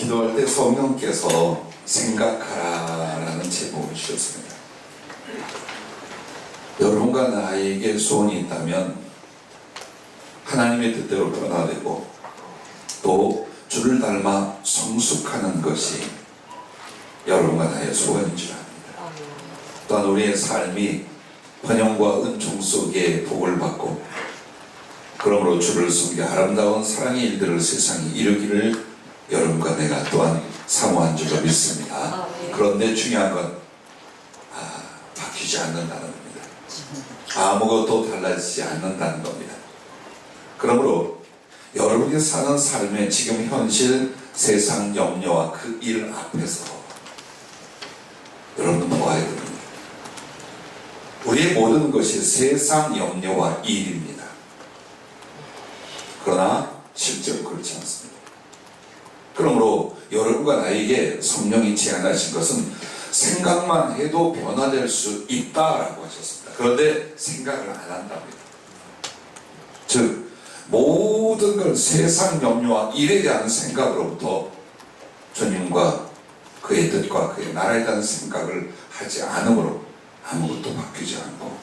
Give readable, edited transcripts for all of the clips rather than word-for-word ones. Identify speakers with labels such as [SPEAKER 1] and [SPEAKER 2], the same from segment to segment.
[SPEAKER 1] 기도할 때 성령께서 생각하라라는 제목을 주셨습니다. 여러분과 나에게 소원이 있다면 하나님의 뜻대로 변화되고 또 주를 닮아 성숙하는 것이 여러분과 나의 소원인 줄 압니다. 또한 우리의 삶이 번영과 은총 속에 복을 받고 그러므로 주를 섬겨 아름다운 사랑의 일들을 세상에 이루기를 여러분과 내가 또한 사모한 줄로 믿습니다. 그런데 중요한 건 바뀌지 않는다는 겁니다. 아무것도 달라지지 않는다는 겁니다. 그러므로 여러분이 사는 삶의 지금 현실 세상 염려와 그 일 앞에서 여러분은 놓아야 됩니다. 우리의 모든 것이 세상 염려와 일입니다. 그러나 실제로 그렇지 않습니다. 그러므로 여러분과 나에게 성령이 제안하신 것은 생각만 해도 변화될 수 있다라고 하셨습니다. 그런데 생각을 안 한답니다. 즉 모든 걸 세상 염려와 일에 대한 생각으로부터 주님과 그의 뜻과 그의 나라에 대한 생각을 하지 않으므로 아무것도 바뀌지 않고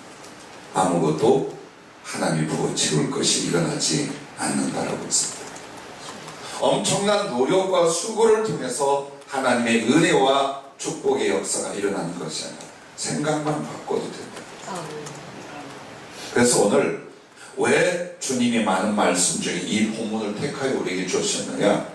[SPEAKER 1] 아무것도 하나님이 보고 지울 것이 일어나지 않는다라고 했습니다. 엄청난 노력과 수고를 통해서 하나님의 은혜와 축복의 역사가 일어나는 것이 아니라 생각만 바꿔도 됩니다. 그래서 오늘 왜 주님이 많은 말씀 중에 이 본문을 택하여 우리에게 주셨느냐?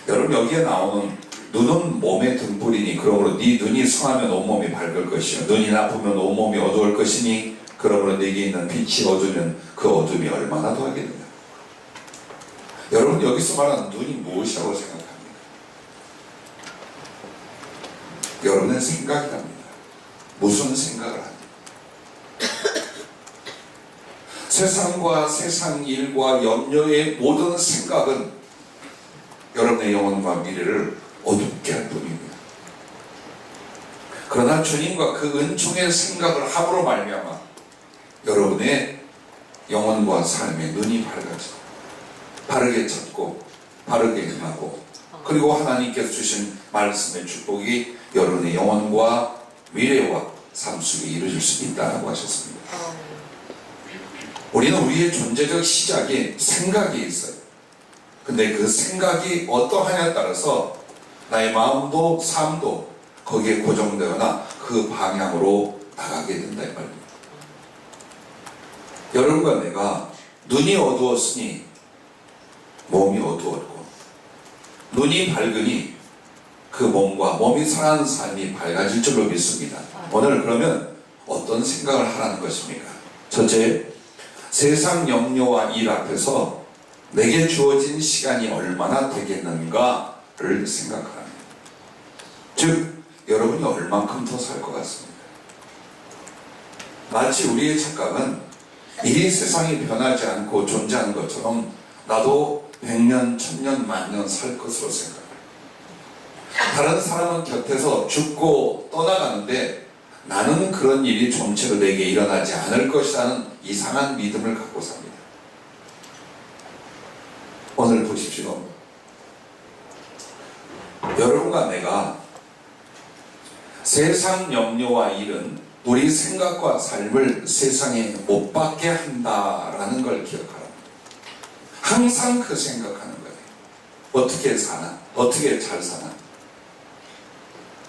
[SPEAKER 1] 여러분 여기에 나오는 눈은 몸의 등불이니 그러므로 네 눈이 성하면 온몸이 밝을 것이요 눈이 나쁘면 온몸이 어두울 것이니 그러므로 네게 있는 빛이 어두우면 그 어둠이 얼마나 더하겠느냐. 여러분 여기서 말하는 눈이 무엇이라고 생각합니까? 여러분의 생각이랍니다. 무슨 생각을 합니까? 세상과 세상 일과 염려의 모든 생각은 여러분의 영혼과 미래를 어둡게 할 뿐입니다. 그러나 주님과 그 은총의 생각을 함으로 말미암아 여러분의 영혼과 삶의 눈이 밝아지고 바르게 찾고 바르게 행하고 그리고 하나님께서 주신 말씀의 축복이 여러분의 영혼과 미래와 삶 속에 이루어질 수 있다고 하셨습니다. 우리는 우리의 존재적 시작이 생각이 있어요. 근데 그 생각이 어떠하냐에 따라서 나의 마음도 삶도 거기에 고정되거나 그 방향으로 나가게 된다 이 말입니다. 여러분과 내가 눈이 어두웠으니 몸이 어두웠고 눈이 밝으니 그 몸과 몸이 살아가는 삶이 밝아질 줄로 믿습니다. 오늘 그러면 어떤 생각을 하라는 것입니까? 첫째, 세상 염려와 일 앞에서 내게 주어진 시간이 얼마나 되겠는가를 생각하라. 즉 여러분이 얼만큼 더 살 것 같습니다. 마치 우리의 착각은 이 세상이 변하지 않고 존재하는 것처럼 나도 100년, 1000년, 만년 살 것으로 생각해요. 다른 사람은 곁에서 죽고 떠나가는데 나는 그런 일이 좀처럼 내게 일어나지 않을 것이라는 이상한 믿음을 갖고 삽니다. 오늘 보십시오. 여러분과 내가 세상 염려와 일은 우리 생각과 삶을 세상에 못 받게 한다라는 걸 기억하라. 항상 그 생각하는 거예요. 어떻게 사나? 어떻게 잘 사나?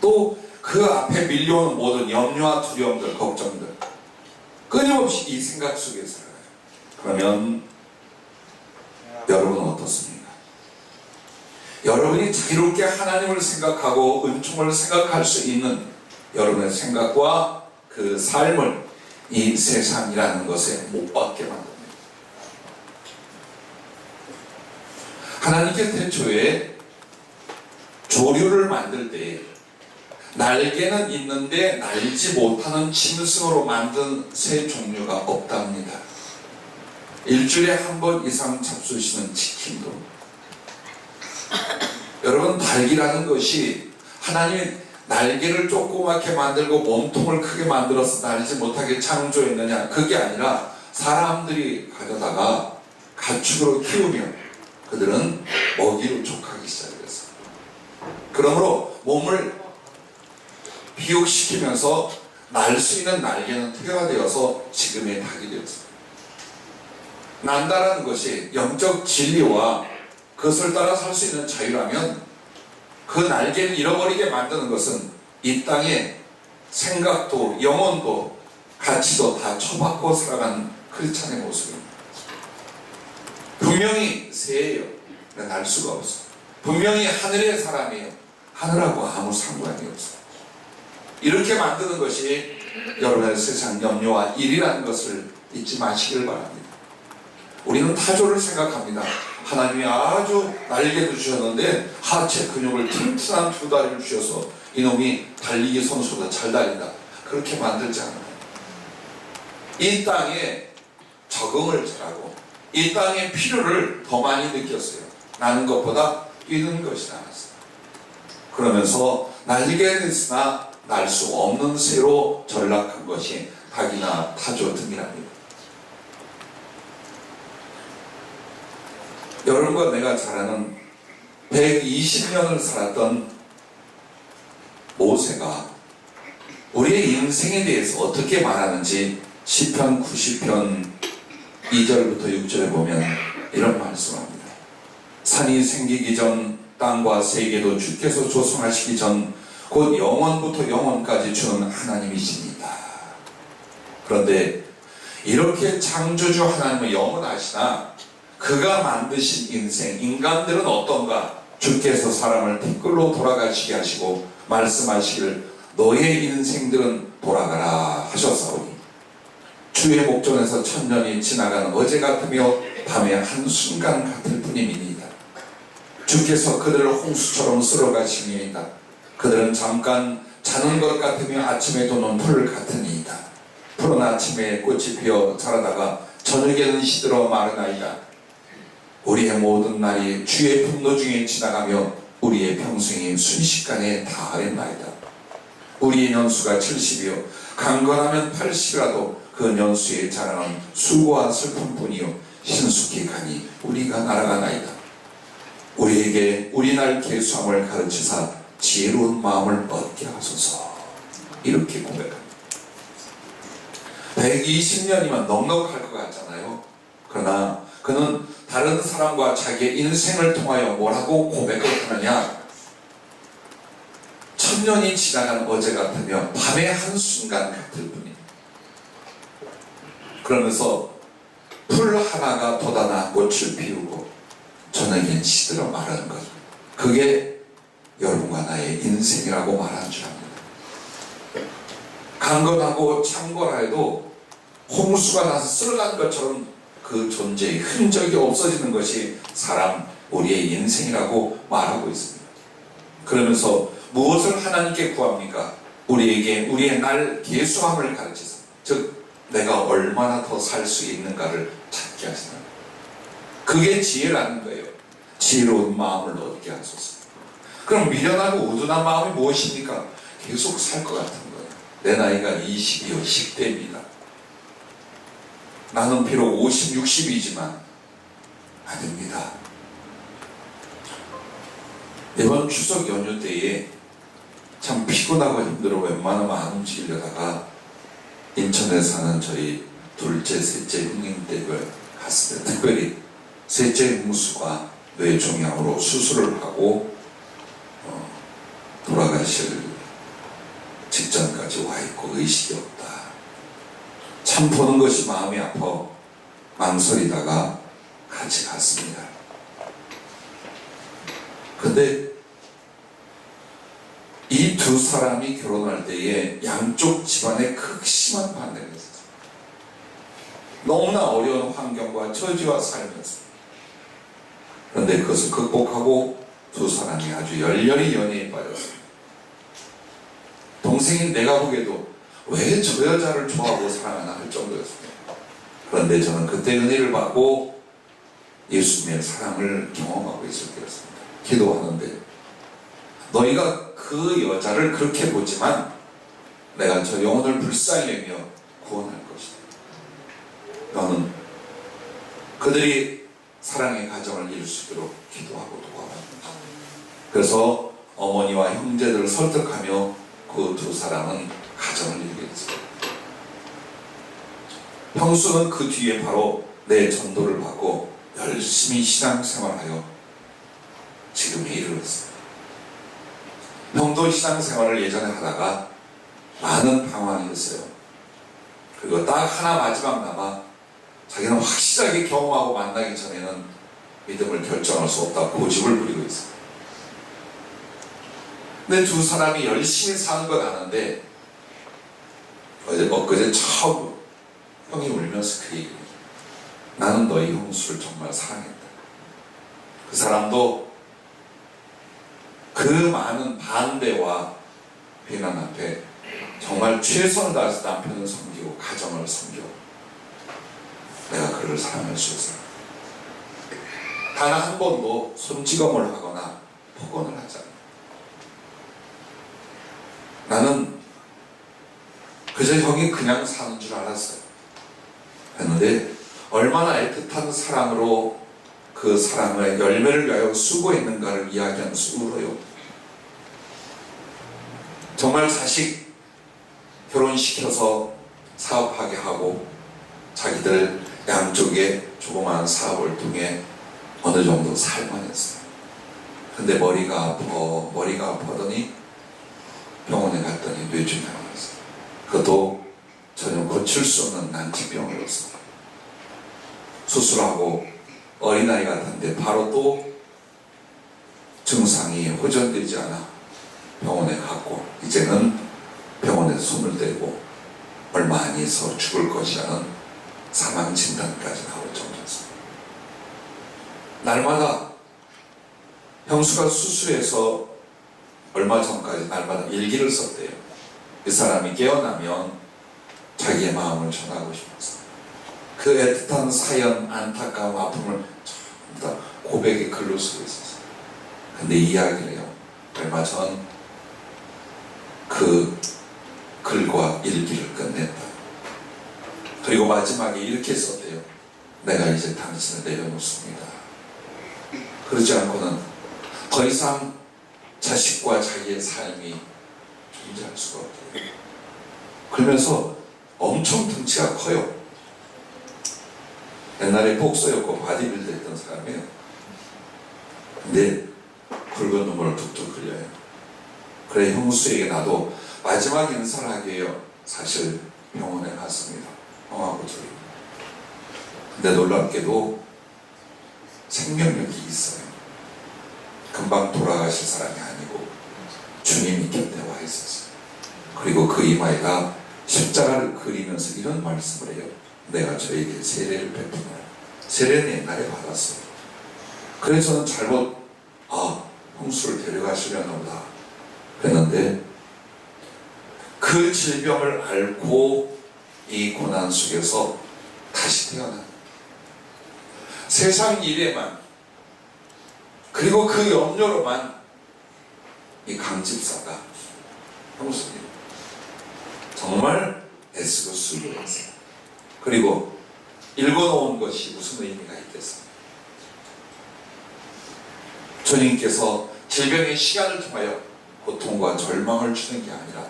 [SPEAKER 1] 또 그 앞에 밀려오는 모든 염려와 두려움들, 걱정들 끊임없이 이 생각 속에 살아요. 그러면 여러분은 어떻습니까? 여러분이 자유롭게 하나님을 생각하고 은총을 생각할 수 있는 여러분의 생각과 그 삶을 이 세상이라는 것에 못 받게 만듭니다. 하나님께서 태초에 조류를 만들 때 날개는 있는데 날지 못하는 짐승으로 만든 새 종류가 없답니다. 일주일에 한 번 이상 잡수시는 치킨도 여러분 닭이라는 것이 하나님이 날개를 조그맣게 만들고 몸통을 크게 만들어서 날지 못하게 창조했느냐? 그게 아니라 사람들이 가져다가 가축으로 키우며 그들은 먹이로 족하기 시작했어요. 그러므로 몸을 비육시키면서 날 수 있는 날개는 퇴화되어서 지금의 닭이 되었습니다. 난다라는 것이 영적 진리와 그것을 따라 살 수 있는 자유라면 그 날개를 잃어버리게 만드는 것은 이 땅에 생각도 영혼도 가치도 다 처박고 살아가는 크리스찬의 모습입니다. 분명히 새예요. 날 수가 없어. 분명히 하늘의 사람이에요. 하늘하고 아무 상관이 없어. 이렇게 만드는 것이 여러분의 세상 염려와 일이라는 것을 잊지 마시길 바랍니다. 우리는 타조를 생각합니다. 하나님이 아주 날개도 주셨는데 하체 근육을 튼튼한 두 다리를 주셔서 이놈이 달리기 선수보다 잘 달린다. 그렇게 만들지 않아요. 이 땅에 적응을 잘하고 이 땅의 필요를 더 많이 느꼈어요. 나는 것보다 뛰는 것이 나았어요. 그러면서 날개는 있으나 날 수 없는 새로 전락한 것이 닭이나 타조 등이랍니다. 여러분과 내가 잘 아는 120년을 살았던 모세가 우리의 인생에 대해서 어떻게 말하는지 시편 90편 2절부터 6절에 보면 이런 말씀합니다. 산이 생기기 전 땅과 세계도 주께서 조성하시기 전 곧 영원부터 영원까지 주는 하나님이십니다. 그런데 이렇게 창조주 하나님은 영원하시나 그가 만드신 인생, 인간들은 어떤가? 주께서 사람을 티끌로 돌아가시게 하시고 말씀하시기를 너의 인생들은 돌아가라 하셨사오니 주의 목전에서 천년이 지나가는 어제 같으며 밤의 한순간 같을 뿐입니다. 주께서 그들을 홍수처럼 쓸어가시니이다. 그들은 잠깐 자는 것 같으며 아침에 도는 풀 같으니이다. 푸른 아침에 꽃이 피어 자라다가 저녁에는 시들어 마르나이다. 우리의 모든 날이 주의 분노 중에 지나가며 우리의 평생이 순식간에 다하였나이다. 우리의 년수가 70이요 강건하면 80이라도 그 년수에 자라는 수고와 슬픔뿐이요 신속히 가니 우리가 날아가나이다. 우리에게 우리 날 계수함을 가르치사 지혜로운 마음을 얻게 하소서. 이렇게 고백합니다. 120년이면 넉넉할 것 같잖아요. 그러나 그는 다른 사람과 자기의 인생을 통하여 뭐라고 고백을 하느냐? 천년이 지나간 어제 같으며 밤의 한순간 같을 뿐입니다. 그러면서 풀 하나가 돋아나 꽃을 피우고 저녁엔 시들어 마르는 것, 그게 여러분과 나의 인생이라고 말하는 줄 압니다. 강건하고 창궐하 해도 홍수가 나서 쓸어간 것처럼 그 존재의 흔적이 없어지는 것이 사람, 우리의 인생이라고 말하고 있습니다. 그러면서 무엇을 하나님께 구합니까? 우리에게 우리의 날 계수함을 가르치사, 즉 내가 얼마나 더 살 수 있는가를 찾게 하시는, 그게 지혜라는 거예요. 지혜로운 마음을 얻게 하소서. 그럼 미련하고 우둔한 마음이 무엇입니까? 계속 살 것 같은 거예요. 내 나이가 20이요 10대입니다. 나는 비록 50, 60이지만 아닙니다. 이번 추석 연휴 때에 참 피곤하고 힘들어 웬만하면 안 움직이려다가 인천에 사는 저희 둘째, 셋째 형님 댁을 갔습니다. 특별히 셋째 형수가 뇌종양으로 수술을 하고 돌아가실 직전까지 와 있고 의식이 없다. 참 보는 것이 마음이 아파 망설이다가 같이 갔습니다. 근데 이 두 사람이 결혼할 때에 양쪽 집안에 극심한 반대가 있었어요. 너무나 어려운 환경과 처지와 살면서. 그런데 그것을 극복하고 두 사람이 아주 열렬히 연애에 빠졌어요. 동생인 내가 보기에도 왜 저 여자를 좋아하고 사랑하나 할 정도였어요. 그런데 저는 그때 은혜를 받고 예수님의 사랑을 경험하고 있을 때였습니다. 기도하는데 너희가 그 여자를 그렇게 보지만 내가 저 영혼을 불쌍히 여기며 구원할 것이다. 너는 그들이 사랑의 가정을 이룰 수 있도록 기도하고 도와라. 그래서 어머니와 형제들을 설득하며 그 두 사람은 가정을 이루겠죠. 형수는 그 뒤에 바로 내 전도를 받고 열심히 신앙생활하여 지금에 이르렀어요. 형도 신앙생활을 예전에 하다가 많은 방황이 있어요. 그리고 딱 하나 마지막 남아 자기는 확실하게 경험하고 만나기 전에는 믿음을 결정할 수 없다고 고집을 부리고 있어요. 근데 두 사람이 열심히 사는 건 아는데 엊그제 처음 형이 울면서 그 얘기를, 나는 너희 형수를 정말 사랑했다. 그 사람도 그 많은 반대와 비난 앞에 정말 최선을 다해서 남편을 섬기고 가정을 섬겨 내가 그를 사랑할 수 있어요. 단 한 번도 손찌검을 하거나 폭언을 하지 않아요. 나는 그저 형이 그냥 사는 줄 알았어요. 했는데 얼마나 애틋한 사랑으로 그 사랑의 열매를 위하여 수고했는가를 이야기하는 수고로요. 정말 자식 결혼시켜서 사업하게 하고 자기들 양쪽에 조그마한 사업을 통해 어느 정도 살만했어요. 근데 머리가 아프더니 병원에 갔더니 뇌종양이 왔어요. 그것도 전혀 고칠 수 없는 난치병으로서 수술하고 어린아이 같은데 바로 또 증상이 호전되지 않아 병원에 갔고 이제는 병원에서 손을 대고 얼마 안 있어 죽을 것이라는 사망 진단까지 나올 정도였습니다. 날마다 형수가 수술해서 얼마 전까지 날마다 일기를 썼대요. 이 사람이 깨어나면 자기의 마음을 전하고 싶어서 그 애틋한 사연, 안타까움, 아픔을 전부 다 고백의 글로 쓰고 있었어요. 근데 이야기를요, 얼마 전 그 글과 일기를 끝냈다. 그리고 마지막에 이렇게 썼대요. 내가 이제 당신을 내려놓습니다. 그러지 않고는 더 이상 자식과 자기의 삶이 존재할 수가 없대요. 그러면서 엄청 등치가 커요. 옛날에 복서였고 바디빌더 했던 사람이에요. 근데 굵은 눈물을 툭툭 흘려요. 그래 형수에게 나도 마지막 인사를 하기 위해 사실 병원에 갔습니다. 형하고 둘이. 근데 놀랍게도 생명력이 있어요. 금방 돌아가실 사람이 아니고 주님이 곁에 와 있었어요. 그리고 그 이마에다 십자가를 그리면서 이런 말씀을 해요. 내가 저에게 세례를 베푸노라. 세례는 옛날에 받았어요. 그래서 저는 형수를 데려가시려나 보다 그랬는데 그 질병을 앓고 이 고난 속에서 다시 태어난 세상 일에만 그리고 그 염려로만 이 강집사가 형수님 정말 애쓰고 수고했어요. 그리고 읽어놓은 것이 무슨 의미가 있겠습니까? 주님께서 질병의 시간을 통하여 고통과 절망을 주는 게 아니라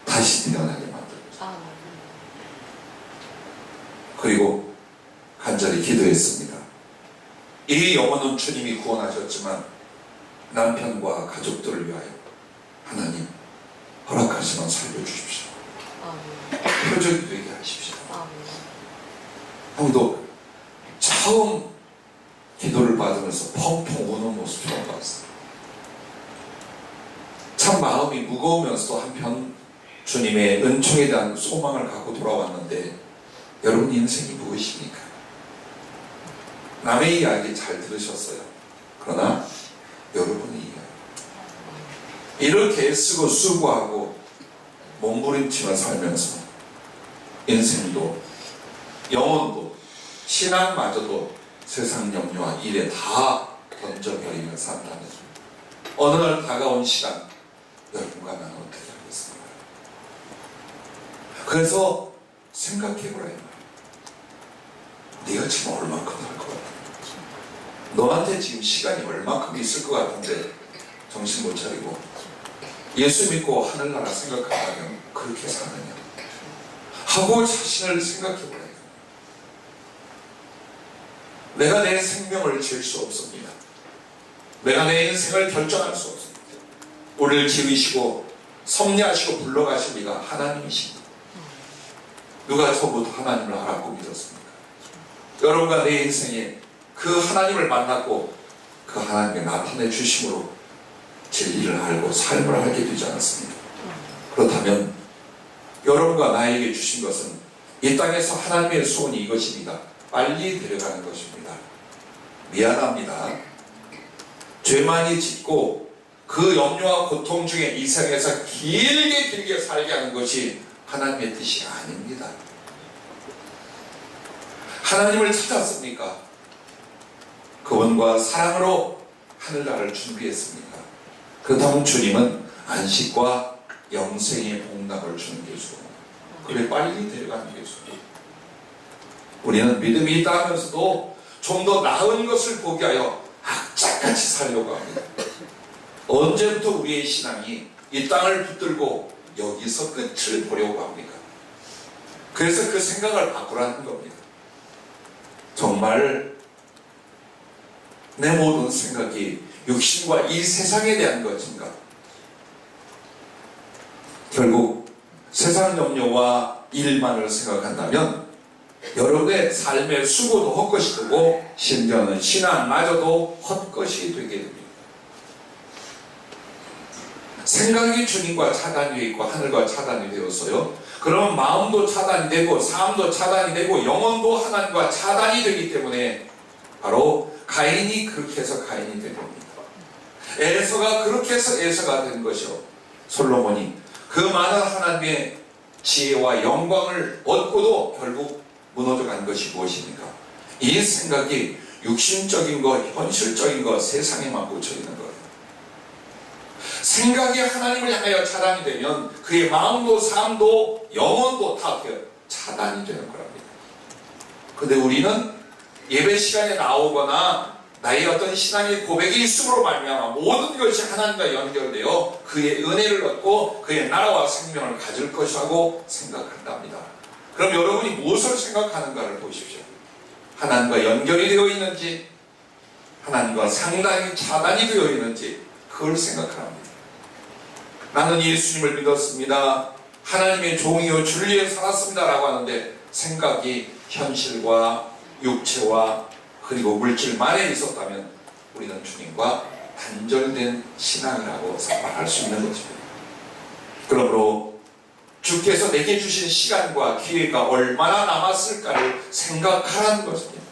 [SPEAKER 1] 다시 태어나게 만들었어요. 그리고 간절히 기도했습니다. 이 영혼은 주님이 구원하셨지만 남편과 가족들을 위하여 하나님 허락하시면 살려주십시오. 표적이 되게 하십시오. 형도 처음 기도를 받으면서 펑펑 우는 모습 처음 봤어요. 참 마음이 무거우면서도 한편 주님의 은총에 대한 소망을 갖고 돌아왔는데 여러분 인생이 무엇입니까? 남의 이야기 잘 들으셨어요. 그러나 여러분의 이야기 이렇게 애쓰고 수고하고 몸부림치며 살면서 인생도 영혼도 신앙마저도 세상 염려와 일에 다 던져버리며 산다는 어느 날 다가온 시간 여러분과 나는 어떻게 하겠습니까? 그래서 생각해보라 이 말이야. 네가 지금 얼만큼 할 것 같아? 너한테 지금 시간이 얼만큼 있을 것 같은데 정신 못 차리고 예수 믿고 하늘나라 생각한다면 그렇게 사느냐 하고 자신을 생각해보라. 내가 내 생명을 질 수 없습니다. 내가 내 인생을 결정할 수 없습니다. 우리를 지으시고 섭리하시고 불러가신 이가 하나님이십니다. 누가 저부터 하나님을 알았고 믿었습니까? 여러분과 내 인생에 그 하나님을 만났고 그 하나님께 나타내 주심으로 진리를 알고 삶을 알게 되지 않았습니까? 그렇다면 여러분과 나에게 주신 것은 이 땅에서 하나님의 소원이 이것입니다. 빨리 데려가는 것입니다. 미안합니다. 죄 많이 짓고 그 염려와 고통 중에 이 세상에서 길게 살게 하는 것이 하나님의 뜻이 아닙니다. 하나님을 찾았습니까? 그분과 사랑으로 하늘나라를 준비했습니까? 그렇다면 주님은 안식과 영생의 복락을 주는 예수, 그래 빨리 데려가는 예수. 우리는 믿음이 있다 하면서도 좀 더 나은 것을 보기 위하여 악착같이 살려고 합니다. 언제부터 우리의 신앙이 이 땅을 붙들고 여기서 끝을 보려고 합니까? 그래서 그 생각을 바꾸라는 겁니다. 정말 내 모든 생각이 육신과 이 세상에 대한 것인가? 결국 세상 염려와 일만을 생각한다면 여러분의 삶의 수고도 헛것이 되고 심지어는 신앙마저도 헛것이 되게 됩니다. 생각이 주님과 차단이 되어 있고 하늘과 차단이 되었어요. 그러면 마음도 차단이 되고 삶도 차단이 되고 영혼도 하나님과 차단이 되기 때문에 바로 가인이 그렇게 해서 가인이 된 겁니다. 에서가 그렇게 해서 에서가 된 것이요. 솔로몬이 그 많은 하나님의 지혜와 영광을 얻고도 결국 무너져 간 것이 무엇입니까? 이 생각이 육신적인 것, 현실적인 것, 세상에만 꽂혀 있는 거예요. 생각이 하나님을 향하여 차단이 되면 그의 마음도 삶도 영혼도 다 차단이 되는 거랍니다. 그런데 우리는 예배 시간에 나오거나 나의 어떤 신앙의 고백이 있음으로 말미암아 모든 것이 하나님과 연결되어 그의 은혜를 얻고 그의 나라와 생명을 가질 것이라고 생각한답니다. 그럼 여러분이 무엇을 생각하는가를 보십시오. 하나님과 연결이 되어 있는지 하나님과 상당히 차단이 되어 있는지 그걸 생각합니다. 나는 예수님을 믿었습니다. 하나님의 종이요 주를 위해 살았습니다 라고 하는데 생각이 현실과 육체와 그리고 물질만에 있었다면 우리는 주님과 단절된 신앙이라고 말할 수 있는 것입니다. 그러므로 주께서 내게 주신 시간과 기회가 얼마나 남았을까를 생각하라는 것입니다.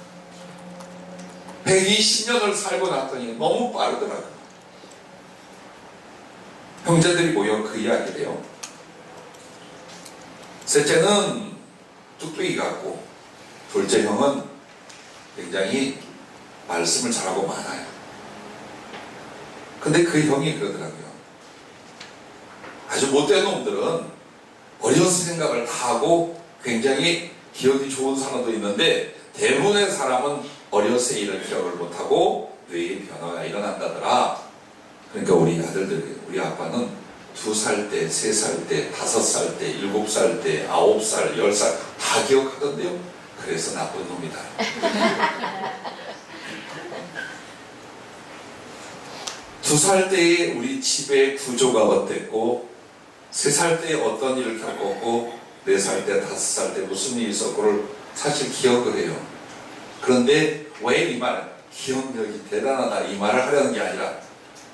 [SPEAKER 1] 120년을 살고 났더니 너무 빠르더라고요. 형제들이 모여 그 이야기를 해요. 셋째는 뚝뚝이 같고 둘째 형은 굉장히 말씀을 잘하고 많아요. 근데 그 형이 그러더라고요. 아주 못된 놈들은 어려서 생각을 다 하고 굉장히 기억이 좋은 사람도 있는데 대부분의 사람은 어려서의 일을 기억을 못하고 뇌의 변화가 일어난다더라. 그러니까 우리 아들들, 우리 아빠는 2살 때, 3살 때, 5살 때, 7살 때, 9살, 10살 다 기억하던데요. 그래서 나쁜 놈이다. 2살 때에 우리 집의 구조가 어땠고 3살 때 어떤 일을 겪었고 4살 때, 5살 때 무슨 일이 있었고를 사실 기억을 해요. 그런데 왜 이 말, 기억력이 대단하다 이 말을 하려는 게 아니라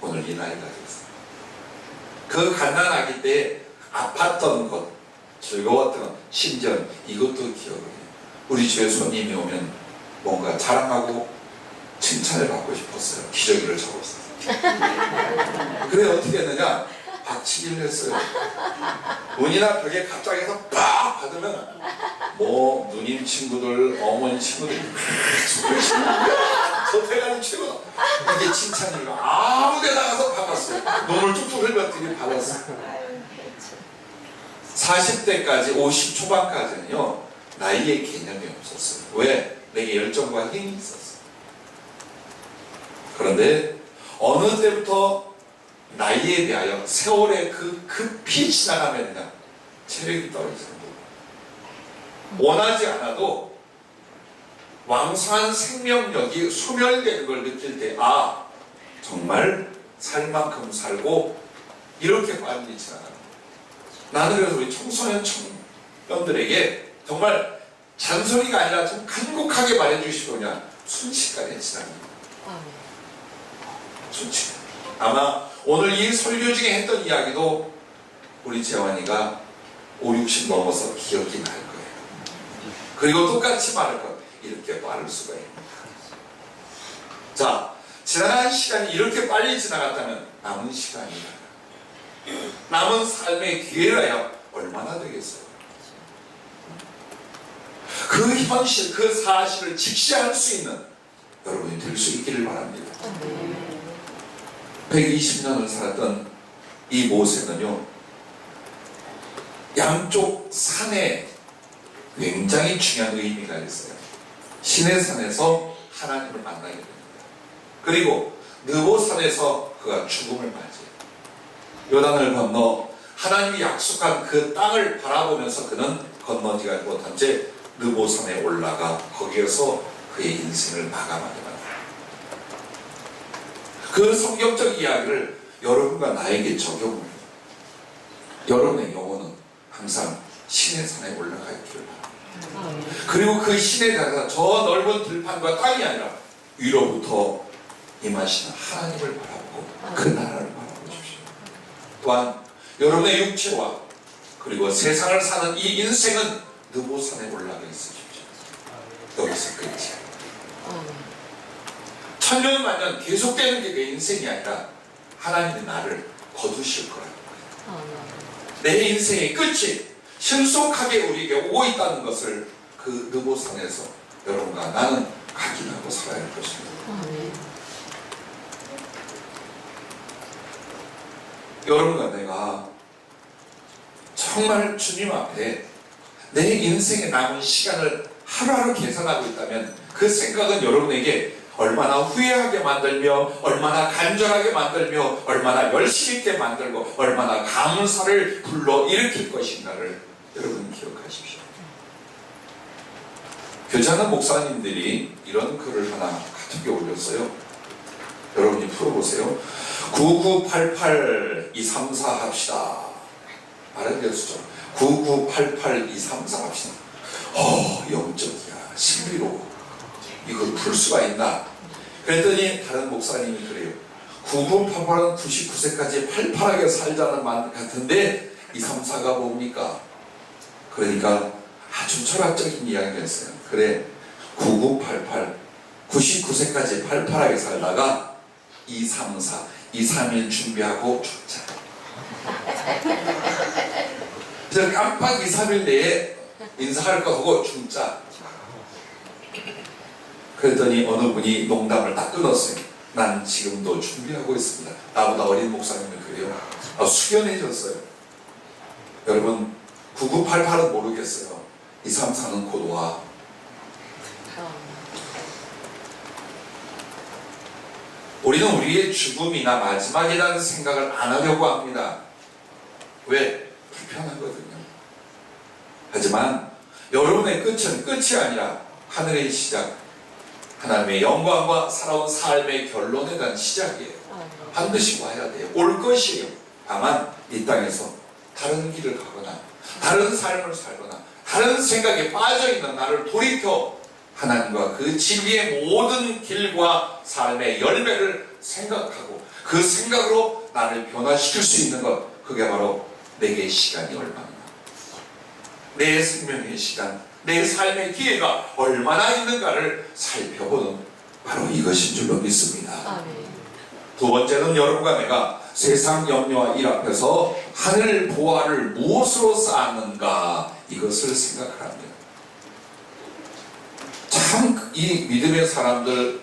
[SPEAKER 1] 오늘 이 나이가 됐어요. 그 갓난아기 때 아팠던 것, 즐거웠던 것, 심지어 이것도 기억을 해요. 우리 집에 손님이 오면 뭔가 자랑하고 칭찬을 받고 싶었어요. 기저귀를 접었어요. 그래 어떻게 했느냐? 박치기를 했어요. 문이나 벽에 갑자기 해서 빡 받으면 뭐 누님 친구들, 어머니 친구들이 저 대가리 최고다. 이게 칭찬이고 아무 데 나가서 받았어요. 눈을 뚝뚝 흘렸더니 받았어요. 40대까지 50 초반까지는요 나이의 개념이 없었어요. 왜? 내게 열정과 힘이 있었어요. 그런데 어느 때부터 나이에 비하여 세월의 그 급히 지나가면요 체력이 떨어지는 거예요. 원하지 않아도 왕성한 생명력이 소멸되는 걸 느낄 때 아 정말 살 만큼 살고 이렇게 빨리 지나가는 거예요. 나는 그래서 우리 청소년 청년들에게 정말 잔소리가 아니라 좀 간곡하게 말해주시더냐 순식간에 지나가는 거예요. 순식간에. 아마 오늘 이 설교 중에 했던 이야기도 우리 재환이가 5, 60 넘어서 기억이 날 거예요. 그리고 똑같이 말할 거예요. 이렇게 빠를 수가 있는 거예요. 자, 지나간 시간이 이렇게 빨리 지나갔다면 남은 시간이 남은 삶의 기회라야 얼마나 되겠어요? 그 현실, 그 사실을 직시할 수 있는 여러분이 될 수 있기를 바랍니다. 120년을 살았던 이 모세는요 양쪽 산에 굉장히 중요한 의미가 있어요. 시내산에서 하나님을 만나게 됩니다. 그리고 느보산에서 그가 죽음을 맞이해요. 요단을 건너 하나님이 약속한 그 땅을 바라보면서 그는 건너지가 못한 채 느보산에 올라가 거기에서 그의 인생을 마감하게 됩니다. 그 성경적 이야기를 여러분과 나에게 적용을 해요. 여러분의 영혼은 항상 시내산에 올라가 있기를 바랍니다. 그리고 그 시내산에서 저 넓은 들판과 땅이 아니라 위로부터 임하시는 하나님을 바라보고 그 나라를 바라보십시오. 또한 여러분의 육체와 그리고 세상을 사는 이 인생은 느보산에 올라가 있으십시오. 여기서 끝이야. 천년 만년 계속되는 게 내 인생이 아니라 하나님이 나를 거두실 거라는 거예요. 내 인생의 끝이 신속하게 우리에게 오고 있다는 것을 그 느보산에서 여러분과 나는 각인하고 살아야 할 것입니다. 여러분과 내가 정말 주님 앞에 내 인생에 남은 시간을 하루하루 계산하고 있다면 그 생각은 여러분에게 얼마나 후회하게 만들며 얼마나 간절하게 만들며 얼마나 열심히 있게 만들고 얼마나 감사를 불러일으킬 것인가를 여러분 기억하십시오. 교장한 목사님들이 이런 글을 하나 카톡에 올렸어요. 여러분이 풀어보세요. 9988-234 합시다. 알아들었죠? 9988-234 합시다. 영적이야. 신비로 이걸 풀 수가 있나? 그랬더니 다른 목사님이 그래요. 9988은 99세까지 팔팔하게 살자는 말 같은데 234가 뭡니까? 그러니까 아주 철학적인 이야기가 있어요. 그래 9988 99세까지 팔팔하게 살다가 234 231 준비하고 죽자. 그래서 깜빡 231 내에 인사할 거 하고 죽자. 그랬더니 어느 분이 농담을 딱 끊었어요. 난 지금도 준비하고 있습니다. 나보다 어린 목사님은 그래요. 숙연해졌어요. 여러분 9988은 모르겠어요. 234는 곧 와. 우리는 우리의 죽음이나 마지막이라는 생각을 안 하려고 합니다. 왜? 불편하거든요. 하지만 여러분의 끝은 끝이 아니라 하늘의 시작, 하나님의 영광과 살아온 삶의 결론에 대한 시작이에요. 반드시 와야 돼요. 올 것이에요. 다만 이 땅에서 다른 길을 가거나 다른 삶을 살거나 다른 생각에 빠져있는 나를 돌이켜 하나님과 그 진리의 모든 길과 삶의 열매를 생각하고 그 생각으로 나를 변화시킬 수 있는 것, 그게 바로 내게 시간이 얼마나, 내 생명의 시간, 내 삶의 기회가 얼마나 있는가를 살펴보는 바로 이것인 줄로 믿습니다. 두 번째는 여러분과 내가 세상 염려와 일 앞에서 하늘 보화를 무엇으로 쌓았는가, 이것을 생각합니다. 참 이 믿음의 사람들,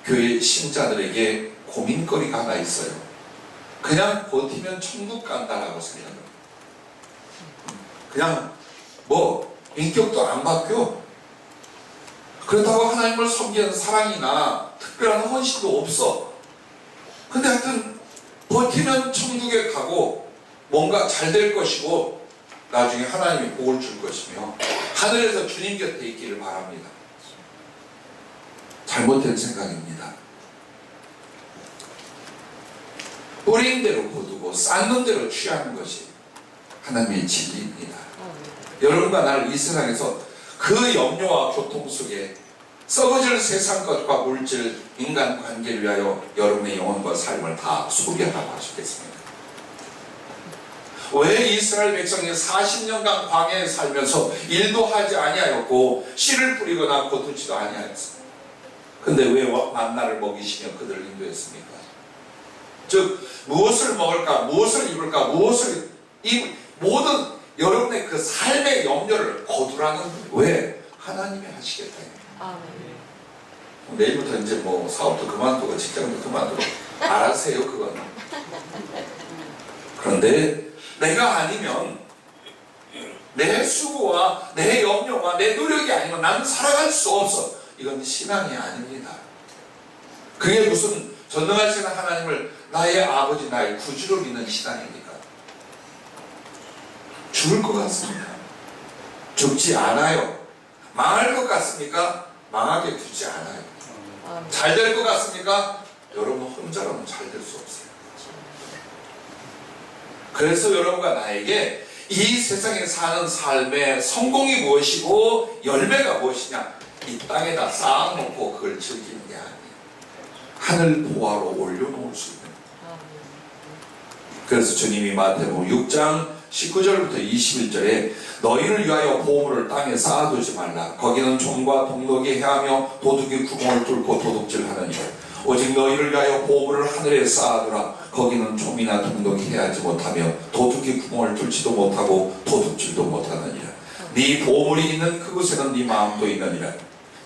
[SPEAKER 1] 교회 신자들에게 고민거리가 하나 있어요. 그냥 버티면 천국 간다라고 생각합니다. 그냥 인격도 안 바뀌어. 그렇다고 하나님을 섬기는 사랑이나 특별한 헌신도 없어. 근데 하여튼 버티면 천국에 가고 뭔가 잘 될 것이고 나중에 하나님이 복을 줄 것이며 하늘에서 주님 곁에 있기를 바랍니다. 잘못된 생각입니다. 뿌린 대로 거두고 쌓는 대로 취하는 것이 하나님의 진리입니다. 여러분과 나를 이 세상에서 그 염려와 고통 속에 썩어질 세상 것과 물질, 인간 관계를 위하여 여러분의 영혼과 삶을 다 소비하라고 하시겠습니까? 왜 이스라엘 백성이 40년간 광야에 살면서 일도 하지 아니하였고 씨를 뿌리거나 거두지도 아니하였습니까? 근데 왜 만나를 먹이시며 그들을 인도했습니까? 즉 무엇을 먹을까, 무엇을 입을까, 이 모든 여러분의 그 삶의 염려를 거두라는 왜 하나님이 하시겠다. 내일부터 이제 뭐 사업도 그만두고 직장도 그만두고 알아세요 그건. 그런데 내가 아니면 내 수고와 내 염려와 내 노력이 아니면 나는 살아갈 수 없어. 이건 신앙이 아닙니다. 그게 무슨 전능하신 하나님을 나의 아버지, 나의 구주로 믿는 신앙입니까? 죽을 것 같습니다. 죽지 않아요. 망할 것 같습니까? 망하게 두지 않아요. 잘 될 것 같습니까? 여러분 혼자로는 잘 될 수 없어요. 그래서 여러분과 나에게 이 세상에 사는 삶의 성공이 무엇이고 열매가 무엇이냐, 이 땅에다 쌓아놓고 그걸 즐기는 게 아니에요. 하늘 보화로 올려놓을 수 있는. 그래서 주님이 마태복음 6장 19절부터 21절에 너희를 위하여 보물을 땅에 쌓아두지 말라. 거기는 종과 동록이 해하며 도둑이 구멍을 뚫고 도둑질하느니라. 오직 너희를 위하여 보물을 하늘에 쌓아두라. 거기는 종이나 동록이 해하지 못하며 도둑이 구멍을 뚫지도 못하고 도둑질도 못하느니라. 네 보물이 있는 그곳에는 네 마음도 있느니라.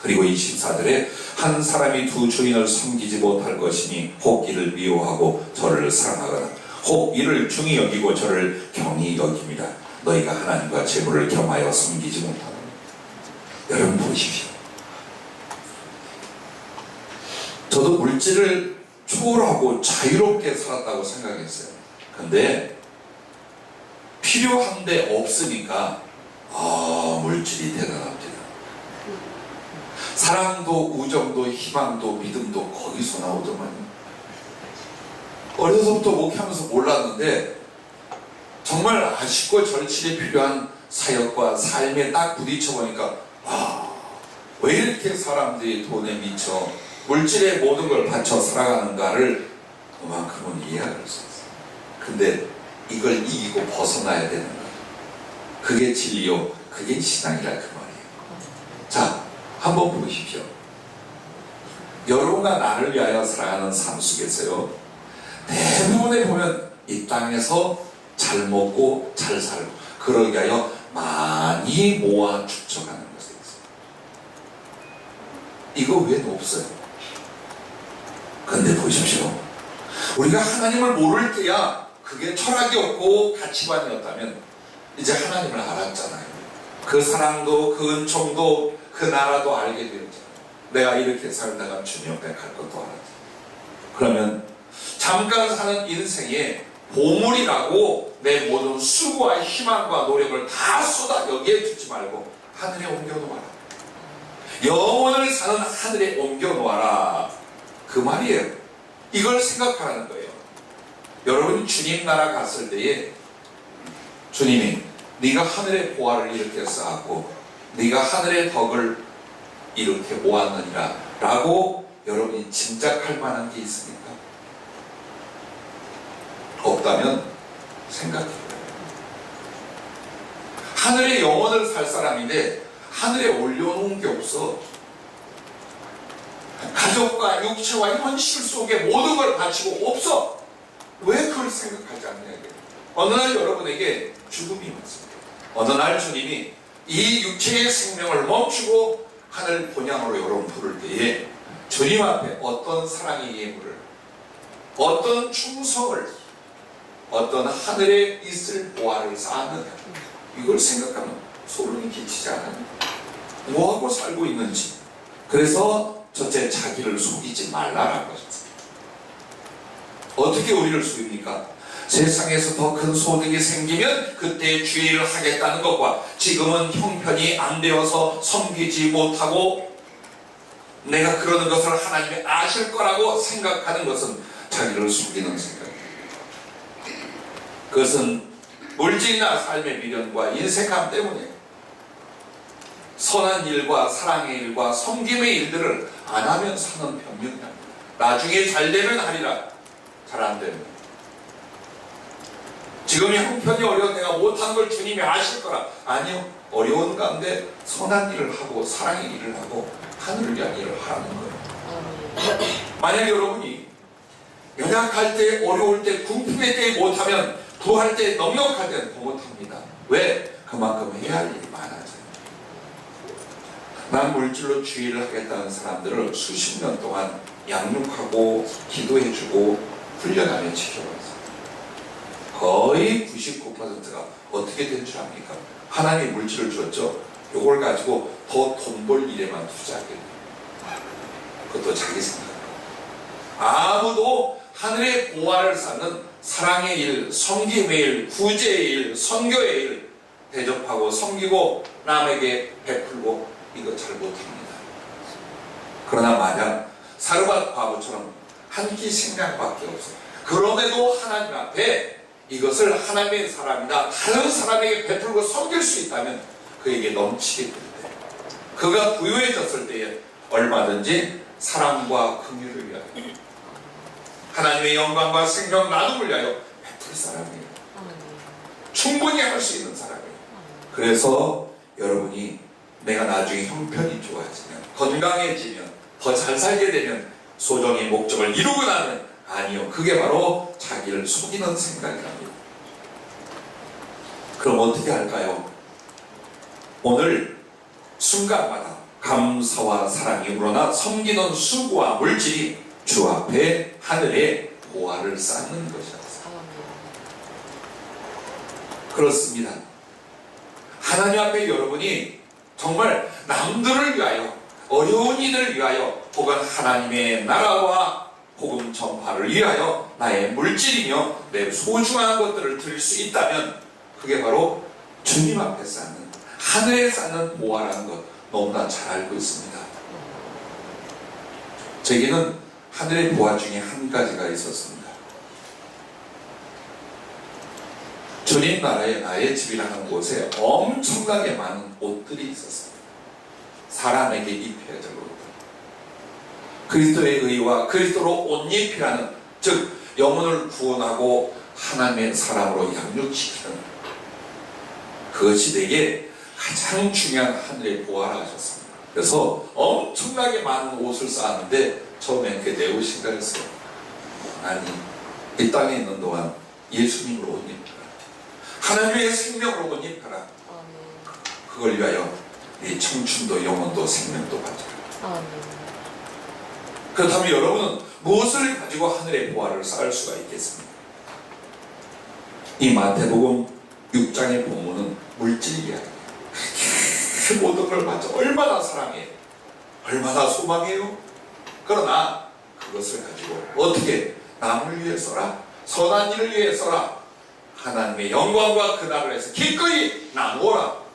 [SPEAKER 1] 그리고 24절에 한 사람이 두 주인을 섬기지 못할 것이니 혹 이를 미워하고 저를 사랑하거나 혹 이를 중히 여기고 저를 경히 여깁니다. 너희가 하나님과 재물을 겸하여 섬기지 못하노라. 여러분 보십시오. 저도 물질을 초월하고 자유롭게 살았다고 생각했어요. 근데 필요한데 없으니까 물질이 대단합니다. 사랑도 우정도 희망도 믿음도 거기서 나오더만요. 어려서부터 목회하면서 몰랐는데 정말 아쉽고 절실히 필요한 사역과 삶에 딱 부딪혀보니까 왜 이렇게 사람들이 돈에 미쳐 물질에 모든 걸 바쳐 살아가는가를 그만큼은 이해할 수 있어요. 근데 이걸 이기고 벗어나야 되는 거예요. 그게 진리요, 그게 신앙이라 그 말이에요. 자, 한번 보십시오. 여러분과 나를 위하여 살아가는 삶 속에서요, 대부분에 보면 이 땅에서 잘 먹고 잘 살고 그러기 위하여 많이 모아 축적하는 것이 있어요. 이거 외에는 없어요. 근데 보십시오. 우리가 하나님을 모를 때야 그게 철학이 없고 가치관이었다면 이제 하나님을 알았잖아요. 그 사랑도 그 은총도 그 나라도 알게 되었잖아요. 내가 이렇게 살다가 주님 옆에 갈 것도 알았죠. 그러면 잠깐 사는 인생에 보물이라고 내 모든 수고와 희망과 노력을 다 쏟아 여기에 두지 말고 하늘에 옮겨놓아라. 영혼을 사는 하늘에 옮겨놓아라. 그 말이에요. 이걸 생각하라는 거예요. 여러분이 주님 나라 갔을 때에 주님이 네가 하늘의 보화를 이렇게 쌓았고 네가 하늘의 덕을 이렇게 모았느니라 라고 여러분이 짐작할 만한 게 있습니까? 없다면 생각해요. 하늘의 영혼을 살 사람인데 하늘에 올려놓은 게 없어. 가족과 육체와 현실 속에 모든 걸 바치고 없어. 왜 그걸 생각하지 않냐. 어느 날 여러분에게 죽음이 왔습니다. 어느 날 주님이 이 육체의 생명을 멈추고 하늘 본향으로 여러분 부를 때에 주님 앞에 어떤 사랑의 예물을, 어떤 충성을, 어떤 하늘에 있을 보화를 쌓았느냐, 이걸 생각하면 소름이 끼치지 않아요? 뭐하고 살고 있는지. 그래서 첫째, 자기를 속이지 말라라고 하셨습니다. 어떻게 우리를 속입니까? 세상에서 더 큰 소득이 생기면 그때 주의를 하겠다는 것과 지금은 형편이 안 되어서 섬기지 못하고 내가 그러는 것을 하나님이 아실 거라고 생각하는 것은 자기를 속이는 생각입니다. 그것은 물질이나 삶의 미련과 인색함 때문에 선한 일과 사랑의 일과 섬김의 일들을 안 하면 사는 변명이랍니다. 나중에 잘 되면 하리라. 잘 안 되면 지금이 형편이 어려워 내가 못한 걸 주님이 아실 거라. 아니요, 어려운 가운데 선한 일을 하고 사랑의 일을 하고 하늘을 위한 일을 하는 거예요. 만약 여러분이 연약할 때, 어려울 때, 궁핍의 때에 못하면 부할 때, 넉넉할 때는 더 못합니다. 왜? 그만큼 해야 할 일이 많아져요. 난 물질로 주의를 하겠다는 사람들을 수십 년 동안 양육하고 기도해주고 훈련하며 지켜봤어요. 거의 99%가 어떻게 된 줄 압니까? 하나님이 물질을 주었죠. 이걸 가지고 더 돈 벌 일에만 투자하게 돼요. 그것도 자기 생각. 아무도 하늘의 보화를 쌓는 사랑의 일, 섬김의 일, 구제의 일, 선교의 일 대접하고 섬기고 남에게 베풀고 이거 잘 못합니다. 그러나 만약 사르밧 과부처럼 한 끼 식량밖에 없어요. 그럼에도 하나님 앞에 이것을 하나님의 사람이나 다른 사람에게 베풀고 섬길 수 있다면 그에게 넘치게 될 때, 그가 부유해졌을 때에 얼마든지 사랑과 긍휼을 위하여 하나님의 영광과 생명 나눔을 위하여 베풀 사람이에요. 충분히 할 수 있는 사람이에요. 그래서 여러분이 내가 나중에 형편이 좋아지면, 건강해지면, 더 잘 살게 되면, 소정의 목적을 이루고 나면, 아니요, 그게 바로 자기를 속이는 생각이랍니다. 그럼 어떻게 할까요? 오늘 순간마다 감사와 사랑이 우러나 섬기는 수고와 물질이 주 앞에 하늘에 보화를 쌓는 것이었어요. 그렇습니다. 하나님 앞에 여러분이 정말 남들을 위하여, 어려운 이들을 위하여, 혹은 하나님의 나라와 복음 전파를 위하여 나의 물질이며 내 소중한 것들을 드릴 수 있다면 그게 바로 주님 앞에 쌓는, 하늘에 쌓는 보화라는 것 너무나 잘 알고 있습니다. 제게는 하늘의 보화 중에 한 가지가 있었습니다. 주님 나라에 나의 집이라는 곳에 엄청나게 많은 옷들이 있었습니다. 사람에게 입혀야 될 옷들. 그리스도의 의와 그리스도로 옷 입히라는, 즉 영혼을 구원하고 하나님의 사람으로 양육시키는, 그것이 내게 가장 중요한 하늘의 보화라 하셨습니다. 그래서 엄청나게 많은 옷을 쌓았는데 처음에 그게 내 옷인가 했어요. 아니, 이 땅에 있는 동안 예수님으로 옷 입혀라, 하나님의 생명으로 옷 입혀라. 그걸 위하여 네 청춘도 영혼도 생명도 가져라. 그렇다면 여러분은 무엇을 가지고 하늘의 보화를 쌓을 수가 있겠습니까? 이 마태복음 6장의 본문은 물질 이야기예요. 그 모든 걸 가져 얼마나 사랑해요, 얼마나 소망해요. 그러나 그것을 가지고 어떻게 남을 위해 써라, 선한 일을 위해 써라, 하나님의 영광과 그 나라를 위해서 기꺼이 나누어라.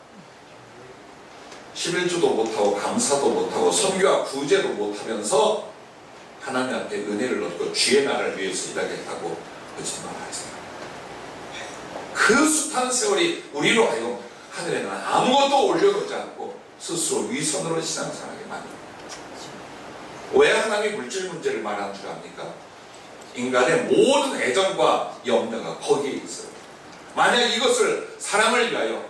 [SPEAKER 1] 11주도 못하고 감사도 못하고 선교와 구제도 못하면서 하나님 앞에 은혜를 얻고 주의 나라를 위해서 일하겠다고 거짓말하세요. 그 숱한 세월이 우리로 하여금 하늘에는 아무것도 올려놓지 않고 스스로 위선으로 신앙생활하게 만듭니다. 왜 하나님이 물질 문제를 말하는 줄 압니까? 인간의 모든 애정과 염려가 거기에 있어요. 만약 이것을 사람을 위하여,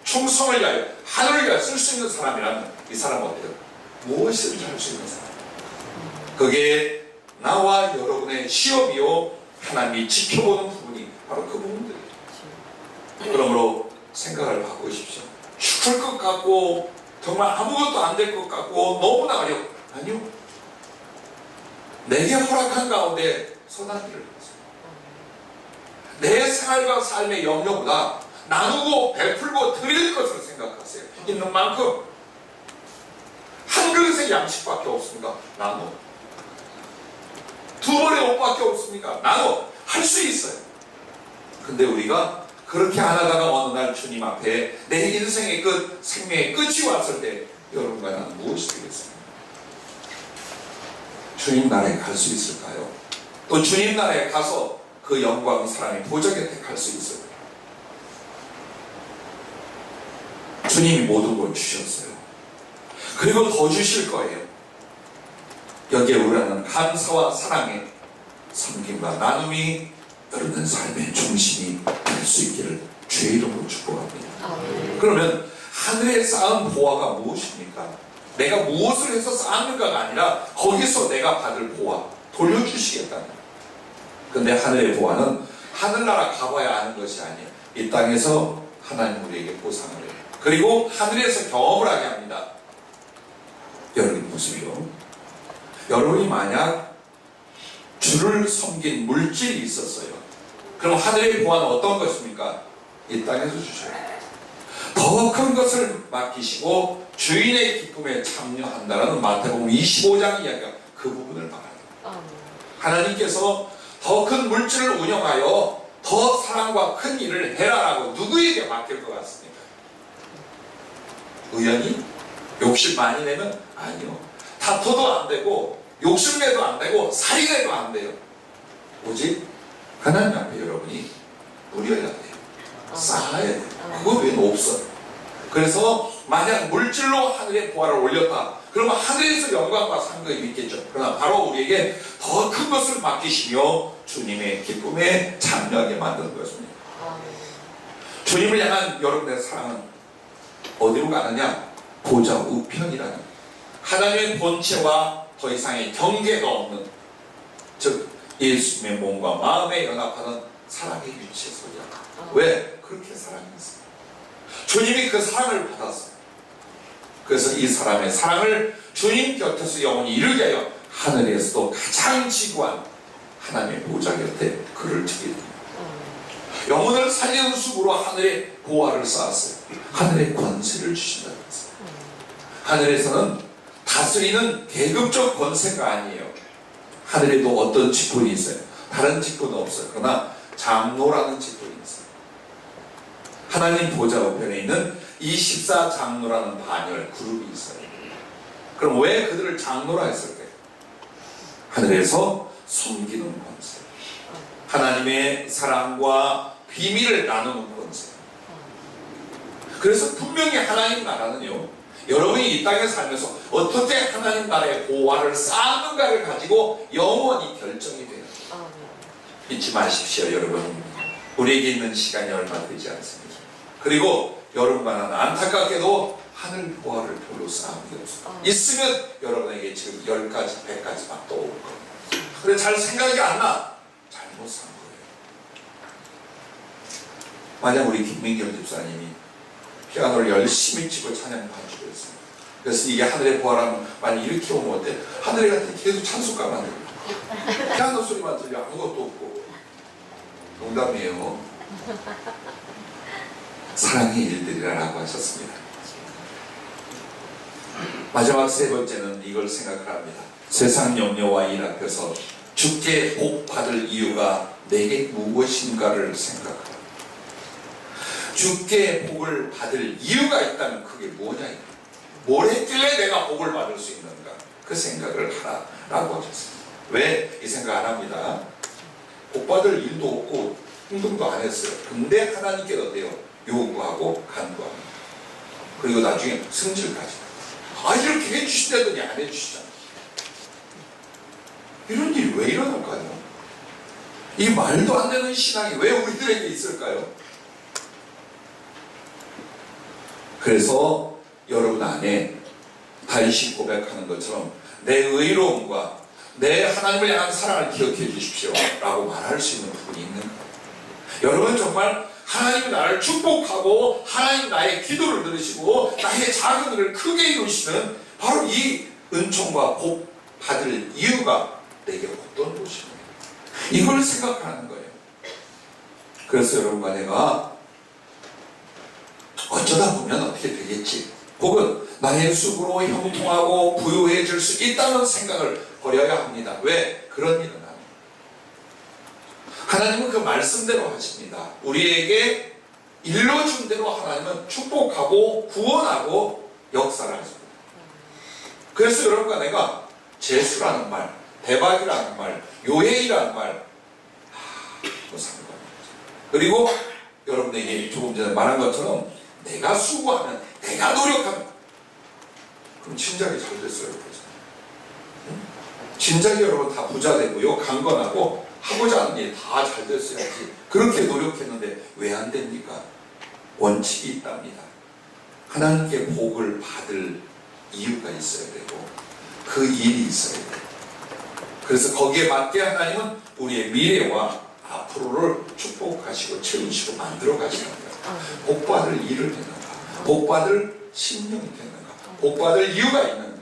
[SPEAKER 1] 충성을 위하여, 하늘을 위하여 쓸 수 있는 사람이라면 이 사람은 어때요? 무엇이든지 할 수 있는 사람. 그게 나와 여러분의 시험이요, 하나님이 지켜보는 부분이 바로 그 부분들이에요. 그러므로 생각을 바꾸십시오. 죽을 것 같고 정말 아무것도 안 될 것 같고 너무나 어려워. 아니요, 내게 허락한 가운데 선한 일을 하세요. 내 생활과 삶의 영역보다 나누고 베풀고 드릴 것을 생각하세요. 있는 만큼. 한 그릇의 양식밖에 없습니다. 나눠. 두 번의 옷밖에 없습니까? 나도 할 수 있어요. 근데 우리가 그렇게 하다가 어느 날 주님 앞에 내 인생의 끝, 생명의 끝이 왔을 때 여러분과 나는 무엇이 되겠습니까? 주님 나라에 갈 수 있을까요? 또 주님 나라에 가서 그 영광 사랑의 보좌 곁에 갈 수 있을까요? 주님이 모든 걸 주셨어요. 그리고 더 주실 거예요. 여기에 우리는 감사와 사랑의 섬김과 나눔이 여러분 삶의 중심이 될 수 있기를 주의 이름으로 축복합니다. 그러면 하늘에 쌓은 보화가 무엇입니까? 내가 무엇을 해서 쌓았는가가 아니라 거기서 내가 받을 보화 돌려주시겠다는. 근데 하늘의 보화는 하늘나라 가봐야 아는 것이 아니에요. 이 땅에서 하나님 우리에게 보상을 해요. 그리고 하늘에서 경험을 하게 합니다. 여러분 보세요. 여러분이 만약 주를 섬긴 물질이 있었어요. 그럼 하늘의 보화는 어떤 것입니까? 이 땅에서 주셔요. 더 큰 것을 맡기시고 주인의 기쁨에 참여한다라는 마태복음 25장 이야기가 그 부분을 말합니다. 하나님께서 더 큰 물질을 운영하여 더 사랑과 큰 일을 해라라고 누구에게 맡길 것 같습니까? 의연히? 욕심 많이 내면? 아니요. 다퉈도 안 되고 욕심내도 안 되고 살인해도 안 돼요. 오직 하나님 앞에 여러분이 누려야 돼요. 쌓아야 돼요. 그거 외에는 없어요. 그래서 만약 물질로 하늘의 보화를 올렸다. 그러면 하늘에서 영광과 상급이 있겠죠. 그러나 바로 우리에게 더 큰 것을 맡기시며 주님의 기쁨에 참여하게 만드는 것입니다. 주님을 향한 여러분의 사랑은 어디로 가느냐? 보좌 우편이라는 하나님의 본체와 더 이상의 경계가 없는, 즉 예수님의 몸과 마음에 연합하는 사랑의 유치소리야. 왜? 그렇게 사랑했어요. 주님이 그 사랑을 받았어요. 그래서 이 사람의 사랑을 주님 곁에서 영원히 이루게 하여 하늘에서도 가장 지구한 하나님의 보좌 곁에 그를 두게 됩니다. 영혼을 살리는 숲으로 하늘의 보화를 쌓았어요. 하늘의 권세를 주신다는 것을. 하늘에서는 다스리는 계급적 권세가 아니에요. 하늘에도 어떤 직분이 있어요. 다른 직분은 없어요. 그러나 장로라는 직분이 있어요. 하나님 보좌 우편에 있는 24장로라는 반열 그룹이 있어요. 그럼 왜 그들을 장로라 했을까요? 하늘에서 섬기는 권세, 하나님의 사랑과 비밀을 나누는 권세. 그래서 분명히 하나님 나라는요, 여러분이 이 땅에 살면서 어떻게 하나님 나라의 보화를 쌓는가를 가지고 영원히 결정이 돼요. 잊지 마십시오, 여러분. 우리에게 있는 시간이 얼마 되지 않습니다. 그리고 여러분만은 안타깝게도 하늘 보화를 별로 쌓은 게 없어요. 있으면 여러분에게 지금 10가지, 100가지 막 떠올 겁니다. 근데 잘 생각이 안 나. 잘못 산 거예요. 만약 우리 김민경 집사님이 피아노를 열심히 치고 찬양 반주를 했어요. 그래서 이게 하늘의 보화라면 만약 이렇게 오면 어때? 하늘에 같은 계속 찬송가만 들려. 피아노 소리만 들려. 아무것도 없고. 농담이에요. 사랑의 일들이라고 하셨습니다. 마지막 세 번째는 이걸 생각합니다. 세상 염려와 일 앞에서 주께 복 받을 이유가 내게 무엇인가를 생각하라. 주께 복을 받을 이유가 있다면 그게 뭐냐? 뭘 했길래 내가 복을 받을 수 있는가? 그 생각을 하라라고 하셨습니다. 왜 이 생각 안 합니다? 복 받을 일도 없고 행동도 안 했어요. 근데 하나님께 어때요? 요구하고 간구합니다. 그리고 나중에 승질까지. 아, 이렇게 해주신다더니 안 해주시잖아. 이런 일이 왜 일어날까요? 이 말도 안 되는 신앙이 왜 우리들에게 있을까요? 그래서 여러분 안에 다윗이 고백하는 것처럼 내 의로움과 내 하나님을 향한 사랑을 기억해 주십시오 라고 말할 수 있는 부분이 있는 거예요. 여러분 정말 하나님이 나를 축복하고 하나님 나의 기도를 들으시고 나의 작은 일을 크게 이루시는 바로 이 은총과 복 받을 이유가 내게 어떤 것인가, 이걸 생각하는 거예요. 그래서 여러분과 내가 어쩌다 보면 어떻게 되겠지, 혹은 나의 숲으로 형통하고 부유해질 수 있다는 생각을 버려야 합니다. 왜? 그런 일은 안 해요. 하나님은 그 말씀대로 하십니다. 우리에게 일러준 대로 하나님은 축복하고 구원하고 역사를 하십니다. 그래서 여러분과 내가 재수라는 말, 대박이라는 말, 요해이라는 말 상관없죠. 그리고 여러분에게 조금 전에 말한 것처럼 내가 수고하면, 내가 노력하면, 그럼 진작에 잘 됐어요. 진작에 여러분 다 부자 되고요, 강건하고 하고자 하는 일 다 잘 됐어야지. 그렇게 노력했는데 왜 안 됩니까? 원칙이 있답니다. 하나님께 복을 받을 이유가 있어야 되고 그 일이 있어야 돼요. 그래서 거기에 맞게 하나님은 우리의 미래와 앞으로를 축복하시고 채우시고 만들어 가시는가. 복받을 일을 했는가, 복받을 심령이 됐는가, 복받을 이유가 있는가,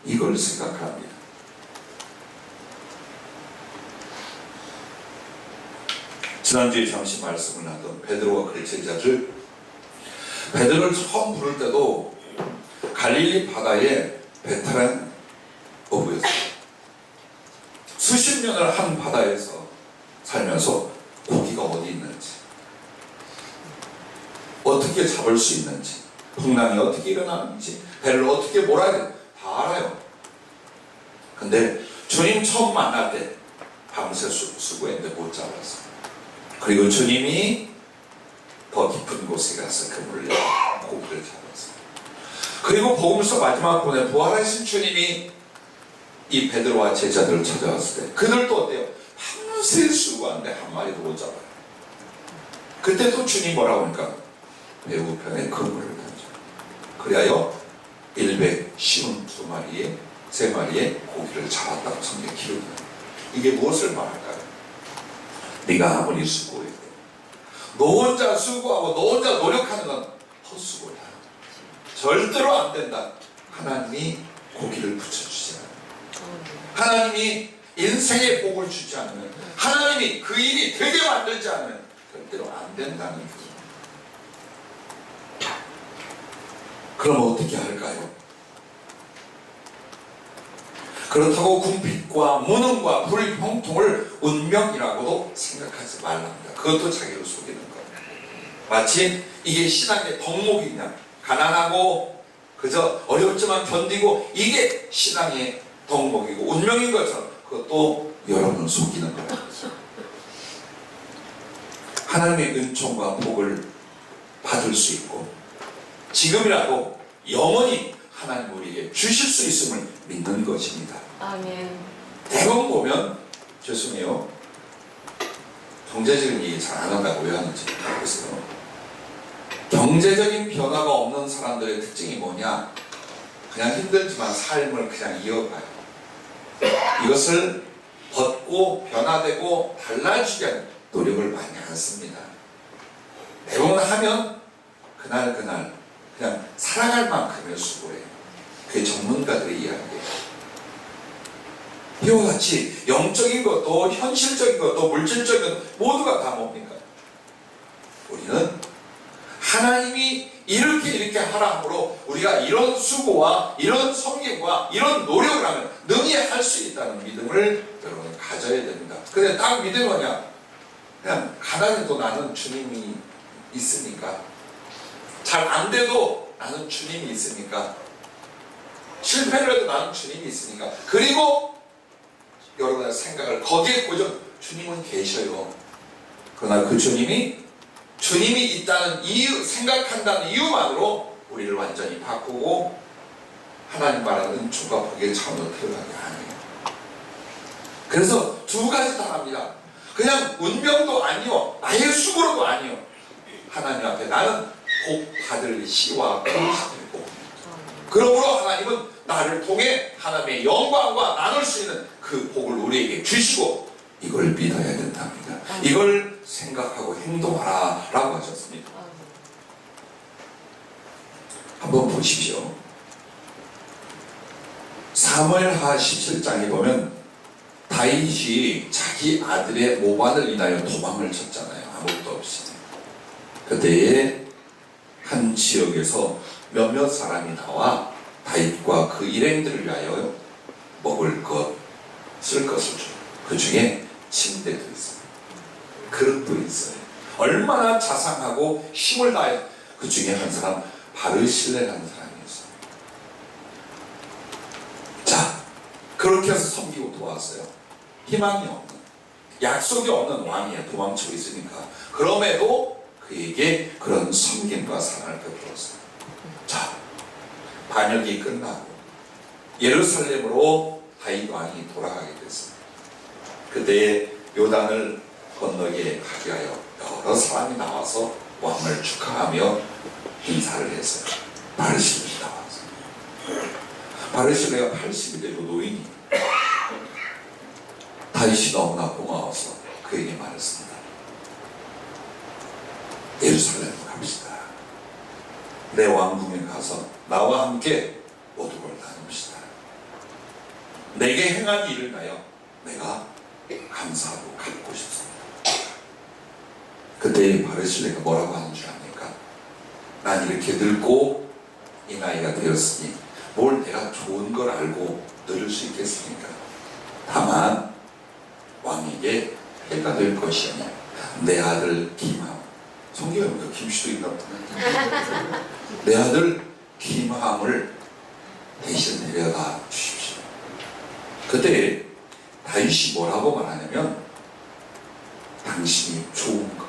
[SPEAKER 1] 이걸 생각합니다. 지난주에 잠시 말씀을 하던 베드로와 그의 제자들, 베드로를 처음 부를 때도 갈릴리 바다의 베테랑 어부였어요. 수십 년을 한 바다에서 살면서 고기가 어디 있는지, 어떻게 잡을 수 있는지, 풍랑이 어떻게 일어나는지, 배를 어떻게 몰아야 되는지 다 알아요. 근데 주님 처음 만날 때 밤새 수고했는데 못 잡았어요. 그리고 주님이 더 깊은 곳에 가서 그물을 고기를 잡았어요. 그리고 복음서 마지막 부분에 부활하신 주님이 이 베드로와 제자들을 찾아왔을 때 그들도 어때요? 밤새 수고하는데 한 마리도 못 잡아요. 그때 또 주님 뭐라고 하니까 배우편에 그물을 던져. 그리하여 152마리의 3마리의 고기를 잡았다고 성경에 기록합니다. 이게 무엇을 말할까요? 네가 아무리 수고해도 너 혼자 수고하고 너 혼자 노력하는 건 헛수고야. 절대로 안 된다. 하나님이 고기를 붙여주지 않아요. 하나님이 인생의 복을 주지 않으면, 하나님이 그 일이 되게 만들지 않으면 절대로 안 된다는 거죠. 그럼 어떻게 할까요? 그렇다고 궁핍과 무능과 불형통을 운명이라고도 생각하지 말랍니다. 그것도 자기를 속이는 거예요. 마치 이게 신앙의 덕목이냐, 가난하고 그저 어렵지만 견디고 이게 신앙의 덕목이고 운명인 것처럼 그것도 여러분을 속이는 거예요. 하나님의 은총과 복을 받을 수 있고 지금이라도 영원히 하나님 우리에게 주실 수 있음을 믿는 것입니다.
[SPEAKER 2] 아멘.
[SPEAKER 1] 대부분 보면, 죄송해요, 경제적인 얘기 잘 안 한다고 왜 하는지 모르겠어요. 경제적인 변화가 없는 사람들의 특징이 뭐냐? 그냥 힘들지만 삶을 그냥 이어가요. 이것을 벗고 변화되고 달라지게 하는 노력을 많이 안 씁니다. 대부분 하면 그날 그냥 살아갈 만큼의 수고해요. 그게 전문가들의 이야기예요. 이와 같이 영적인 것도 현실적인 것도 물질적인 것도 모두가 다 뭡니까? 우리는 하나님이 이렇게 하라 함으로 우리가 이런 수고와 이런 섬김과 이런 노력을 하면 능히 할 수 있다는 믿음을 여러분 가져야 됩니다. 근데 딱 믿음이 뭐냐? 그냥 가난해도 나는 주님이 있으니까, 잘 안 돼도 나는 주님이 있으니까, 실패를 해도 나는 주님이 있으니까, 그리고 여러분의 생각을 거기에 고정, 주님은 계셔요. 그러나 그 주님이 있다는 이유, 생각한다는 이유만으로 우리를 완전히 바꾸고 하나님 말하는 은총과 복의 차원으로 들어가는 게 아니에요. 그래서 두 가지 다 합니다. 그냥 운명도 아니요, 나의 수고로도 아니요, 하나님 앞에 나는 복 받을 시와 그릇이 되고, 그러므로 하나님은 나를 통해 하나님의 영광과 나눌 수 있는 그 복을 우리에게 주시고, 이걸 믿어야 된답니다. 이걸 생각하고 행동하라 라고 하셨습니다. 한번 보십시오. 사무엘하 17장에 보면 다윗이 자기 아들의 모반을 인하여 도망을 쳤잖아요. 아무것도 없이. 그때에 한 지역에서 몇몇 사람이 나와 다윗과 그 일행들을 위하여 먹을 것, 쓸 것을 줘요. 그 중에 침대도 있어요. 그릇도 있어요. 얼마나 자상하고 힘을 다해. 그 중에 한 사람 바르실레라는 사람이 있어요. 자, 그렇게 해서 섬기고 도왔어요. 희망이 없는, 약속이 없는 왕이에요. 도망치고 있으니까. 그럼에도 그에게 그런 섬김과 사랑을 베풀었어요. 자, 반역이 끝나고 예루살렘으로 다윗 왕이 돌아가게 됐습니다. 그때 요단을 건너게 하기 위하여 여러 사람이 나와서 왕을 축하하며 인사를 했어요. 바르실레가 나왔어요. 바르실레가 80이 되고 노인이 다윗이 너무나 고마워서 그에게 말했습니다. 예루살렘으로 갑시다. 내 왕궁에 가서 나와 함께 모두를 나눕시다. 내게 행한 일을 나여 내가 감사하고 갚고 싶습니다. 그때 바르실레가 뭐라고 하는 줄 압니까? 난 이렇게 늙고 이 나이가 되었으니 뭘 내가 좋은 걸 알고 누릴 수 있겠습니까? 다만 왕에게 해가 될 것이니 내 아들 김함, 성경에 보니까 김씨도 있나 보다. 내 아들 김함을 대신 데려다 주십시오. 그때 다윗이 뭐라고 말하냐면 당신이 좋은 것,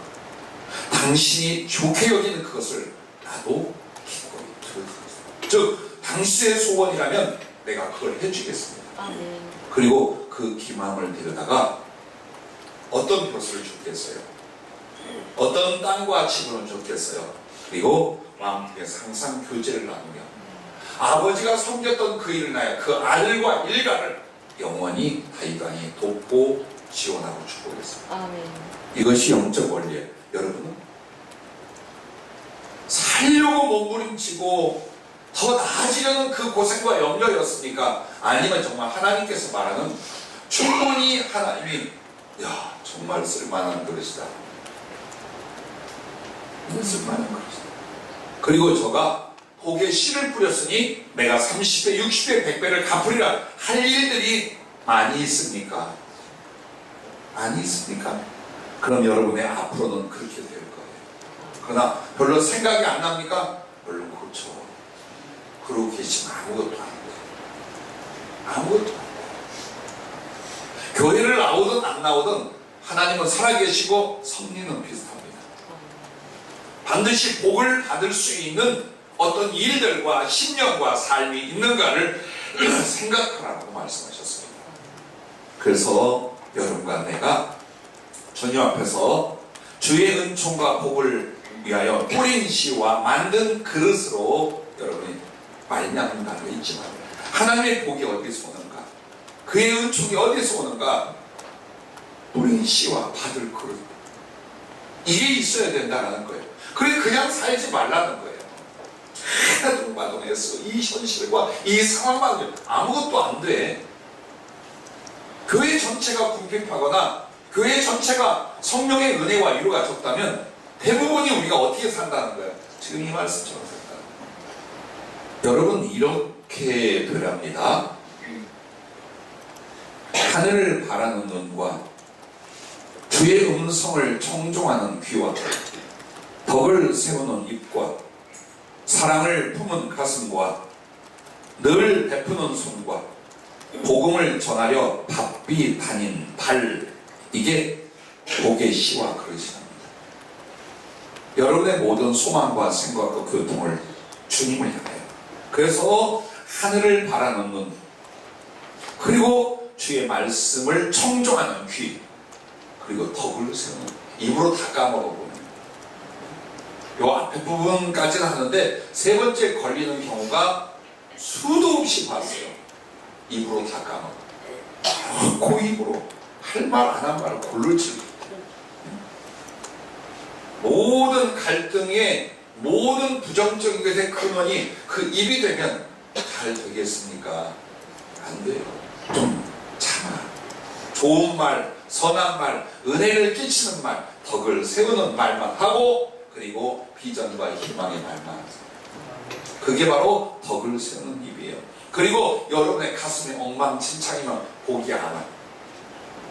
[SPEAKER 1] 당신이 좋게 여기는 그것을 나도 기꺼이 들어주겠습니다. 즉 당신의 소원이라면 내가 그걸 해주겠습니다. 그리고 그 김함을 데려다가 어떤 벼슬을 줬겠어요? 어떤 땅과 집을 줬겠어요? 그리고 왕궁에서 항상 교제를 나누며 아버지가 섬겼던 그 일을 나여 그 아들과 일가를 영원히 다윗 왕이 돕고 지원하고 축복했습니다. 이것이 영적 원리예요. 여러분은 살려고 몸부림치고 더 나아지려는 그 고생과 염려였습니까? 아니면 정말 하나님께서 말하는 충분히 하나님이 야 정말 쓸만한 그릇이다. 쓸만한 그릇이다. 그리고 저가 복에 씨를 뿌렸으니 내가 30배, 60배, 100배를 갚으리라 할 일들이 많이 있습니까? 많이 있습니까? 그럼 여러분의 앞으로는 그렇게 될 거예요. 그러나 별로 생각이 안 납니까? 물론 그렇죠. 그러고 계시면 아무것도 안 돼요. 아무것도 안 돼요. 교회를 나오든 안 나오든 하나님은 살아계시고 섭리는 비슷합니다. 반드시 복을 받을 수 있는 어떤 일들과 신념과 삶이 있는가를 생각하라고 말씀하셨습니다. 그래서 여러분과 내가 주님 앞에서 주의 은총과 복을 위하여 뿌린 씨와 만든 그릇으로 여러분이 말냐는다고 있지만 하나님의 복이 어디서 오는가? 그의 은총이 어디서 오는가? 뿌린 씨와 받을 그릇, 이게 있어야 된다는 거예요. 그래 그냥 살지 말라는 거예요. 하나도 마동해서 이 현실과 이 상황만 아무것도 안 돼. 교회 전체가 궁핍하거나 교회 전체가 성령의 은혜와 위로가 적다면 대부분이 우리가 어떻게 산다는 거예요? 지금 이 말씀처럼 산다. 여러분 이렇게 되랍니다. 하늘을 바라는 눈과 주의 음성을 청종하는 귀와 덕을 세우는 입과 사랑을 품은 가슴과 늘 베푸는 손과 복음을 전하려 바삐 다닌 발, 이게 복의 씨와 그릇이랍니다. 여러분의 모든 소망과 생각과 교통을 주님을 향해요. 그래서 하늘을 바라는 눈, 그리고 주의 말씀을 청종하는 귀, 그리고 덕을 세우는, 입으로 다 까먹어보는, 요 앞에 부분까지는 하는데 세 번째 걸리는 경우가 수도 없이 봤어요. 입으로 다 까먹어. 그 입으로 할 말 안 한 말을 골를 치고, 모든 갈등의 모든 부정적인 것의 근원이 그 입이 되면 잘 되겠습니까? 안 돼요. 좀 참아. 좋은 말, 선한 말, 은혜를 끼치는 말, 덕을 세우는 말만 하고, 그리고 비전과 희망의 말만 하세요. 그게 바로 덕을 세우는 입이에요. 그리고 여러분의 가슴에 엉망진창이면 복이 안 와요.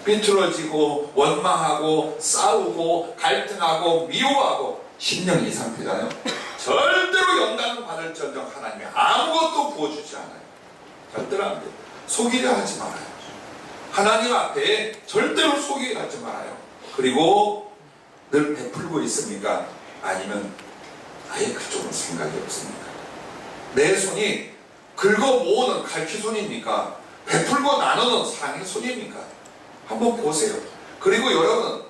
[SPEAKER 1] 삐뚤어지고 원망하고 싸우고 갈등하고 미워하고 10년 이상 되잖아요. 절대로 영광을 받을 전정 하나님이 아무것도 부어주지 않아요. 절대로 안 돼요. 속이려 하지 말아요. 하나님 앞에 절대로 속이려 하지 말아요. 그리고 늘 베풀고 있습니까? 아니면 아예 그쪽은 생각이 없습니까? 내 손이 긁어 모으는 갈퀴손입니까? 베풀고 나누는 사랑의 손입니까? 한번 보세요. 그리고 여러분은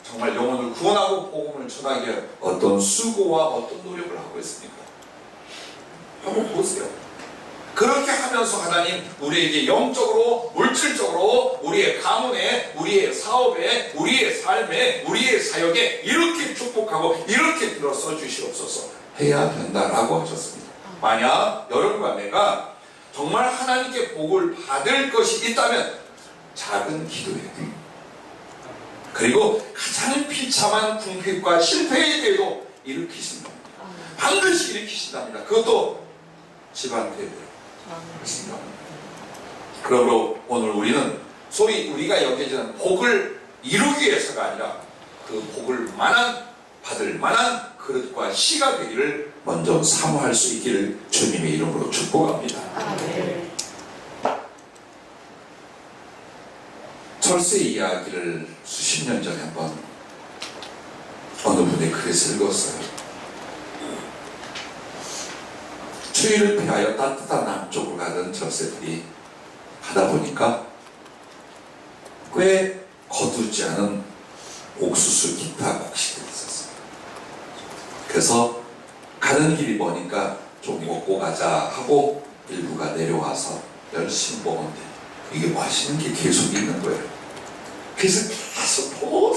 [SPEAKER 1] 정말 영혼을 구원하고 복음을 전하기 위해 어떤 수고와 어떤 노력을 하고 있습니까? 한번 보세요. 그렇게 하면서 하나님 우리에게 영적으로, 물질적으로, 우리의 가문에, 우리의 사업에, 우리의 삶에, 우리의 사역에 이렇게 축복하고 이렇게 들어서 주시옵소서 해야 된다라고 하셨습니다. 만약 여러분과 내가 정말 하나님께 복을 받을 것이 있다면 작은 기도예요. 그리고 가장 비참한 궁핍과 실패에 대해도 일으키신다. 반드시 일으키신답니다. 그것도 집안 대회예요. 그러므로 오늘 우리는 소위 우리가 여겨지는 복을 이루기 위해서가 아니라 그 복을 받을 만한 그릇과 씨가 되기를 먼저 사모할 수 있기를 주님의 이름으로 축복합니다. 철새 이야기를 수십 년 전에 한번 어느 분의 글에서 읽었어요. 추위를 피하여 따뜻한 남쪽으로 가던 철새들이 가다 보니까 꽤 거두지 않은 옥수수 기타 곡식들이 있었어요. 그래서 가는 길이 머니까 좀 먹고 가자 하고 일부가 내려와서 열심히 먹었는데 이게 맛있는 게 계속 있는 거예요. 그래서 계속 보고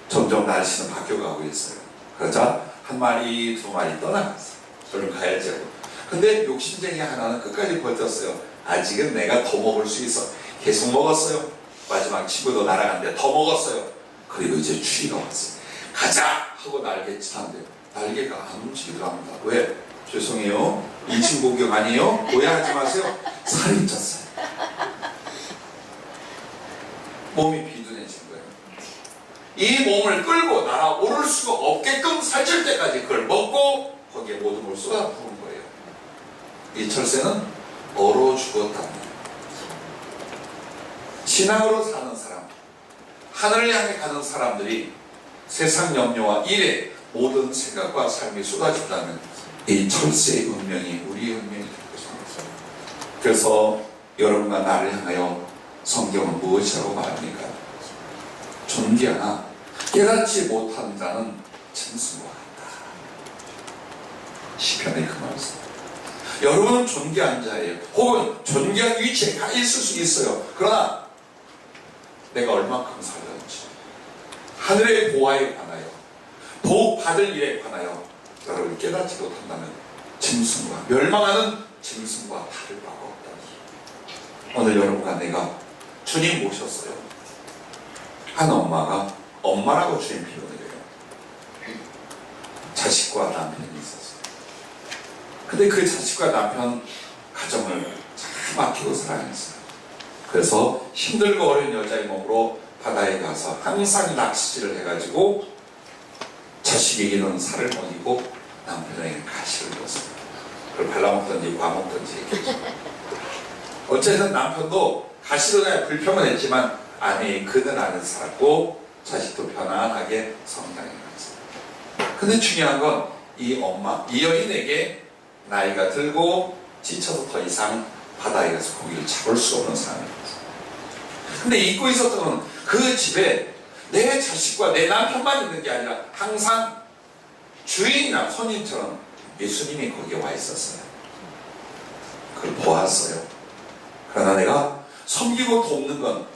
[SPEAKER 1] 점점 날씨는 바뀌어가고 있어요. 그러자 한 마리 두 마리 떠나갔어요. 얼른 가야지 하고. 근데 욕심쟁이 하나는 끝까지 버텼어요. 아직은 내가 더 먹을 수 있어. 계속 먹었어요. 마지막 친구도 날아갔는데 더 먹었어요. 그리고 이제 추위가 왔어요. 가자 하고 날개치는데 날개가 안 움직이더랍니다. 왜? 죄송해요. 인신공격 아니에요? 오해하지 마세요. 살이 쪘어요. 몸이 비둔해진 거예요. 이 몸을 끌고 날아오를 수가 없게끔 살찔 때까지 그걸 먹고 거기에 모든 걸 쏟아부은 거예요. 이 철새는 얼어 죽었답니다. 신앙으로 사는 사람, 하늘을 향해 가는 사람들이 세상 염려와 일에 모든 생각과 삶이 쏟아진다면 이 철새의 운명이 우리의 운명이 될 것입니다. 그래서 여러분과 나를 향하여 성경은 무엇이라고 말합니까? 존귀하나 깨닫지 못하는 자는 짐승과 같다. 시편의 그 말씀. 여러분은 존귀한 자예요. 혹은 존귀한 위치에 가 있을 수 있어요. 그러나 내가 얼마큼 살았는지, 하늘의 보화에 관하여, 복 받을 일에 관하여 여러분이 깨닫지 못한다면 짐승과, 멸망하는 짐승과 다를 바가 없다. 오늘 여러분과 내가 주님 모셨어요. 한 엄마가 엄마라고 주님 표현을 해요. 자식과 남편이 있었어요. 근데 그 자식과 남편 가정을 잘 아끼고 사랑했어요. 그래서 힘들고 어려운 여자의 몸으로 바다에 가서 항상 낚시질을 해가지고 자식에게는 살을 먹이고 남편에게는 가시를 줬어요. 그걸 발라먹든지 과먹든지 어쨌든 남편도 가시로 그냥 불평은 했지만 아내의 그늘 안에 살았고 자식도 편안하게 성장해 갔어요. 근데 중요한 건 이 엄마, 이 여인에게 나이가 들고 지쳐서 더 이상 바다에 가서 고기를 잡을 수 없는 상황이었어요. 근데 잊고 있었던 건 그 집에 내 자식과 내 남편만 있는 게 아니라 항상 주인이나 손님처럼 예수님이 거기에 와 있었어요. 그걸 보았어요. 그러나 내가 섬기고 돕는 건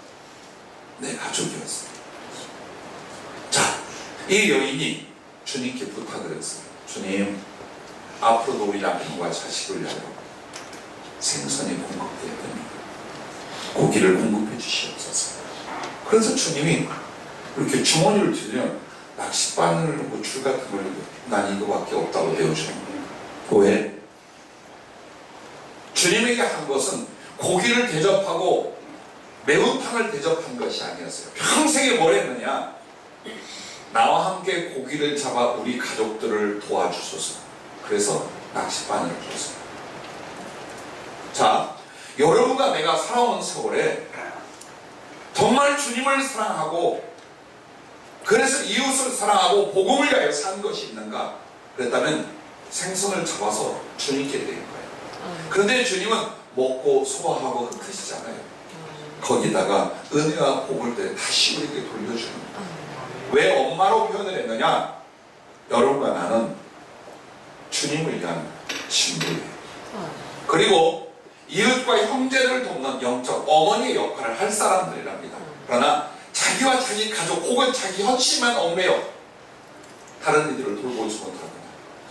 [SPEAKER 1] 내 가족이었어요. 자, 이 여인이 주님께 부탁을 했어요. 주님, 앞으로도 우리 남편과 자식을 위하여 생선이 공급되어야 됩니다. 고기를 공급해 주시옵소서. 그래서 주님이 이렇게 주머니를 들면 낚싯바늘, 줄 같은 걸 난 이거밖에 없다고 내어주는 거예요. 왜? 주님에게 한 것은 고기를 대접하고 매운탕을 대접한 것이 아니었어요. 평생에 뭘 했느냐? 나와 함께 고기를 잡아 우리 가족들을 도와주소서. 그래서 낚싯바늘을 줬어요. 자, 여러분과 내가 살아온 세월에 정말 주님을 사랑하고 그래서 이웃을 사랑하고 복음을 위하여 산 것이 있는가? 그랬다면 생선을 잡아서 주님께 드린 거예요. 그런데 주님은 먹고 소화하고 흩으시잖아요. 거기다가 은혜와 복을 다시 우리에게 돌려주는 거예요. 왜 엄마로 표현을 했느냐? 여러분과 나는 주님을 위한 신부예요. 그리고 이웃과 형제를 돕는 영적 어머니의 역할을 할 사람들이랍니다. 그러나 자기와 자기 가족 혹은 자기 현실만 얽매여 다른 이들을 돌보지 못합니다.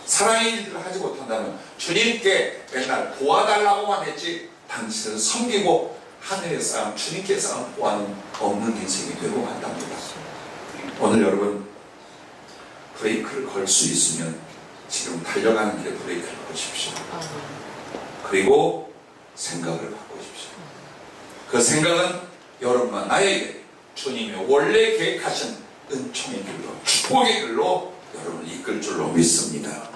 [SPEAKER 1] 사랑의 일들을 하지 못한다면 주님께 맨날 도와달라고만 했지 당신을 섬기고 하늘의 싸움, 주님께 싸움 보아는 없는 인생이 되고 만답니다. 오늘 여러분 브레이크를 걸 수 있으면 지금 달려가는 길에 브레이크를 거십시오. 그리고 생각을 바꾸십시오. 그 생각은 여러분과 나에게 주님의 원래 계획하신 은총의 길로, 축복의 길로 여러분을 이끌 줄로 믿습니다.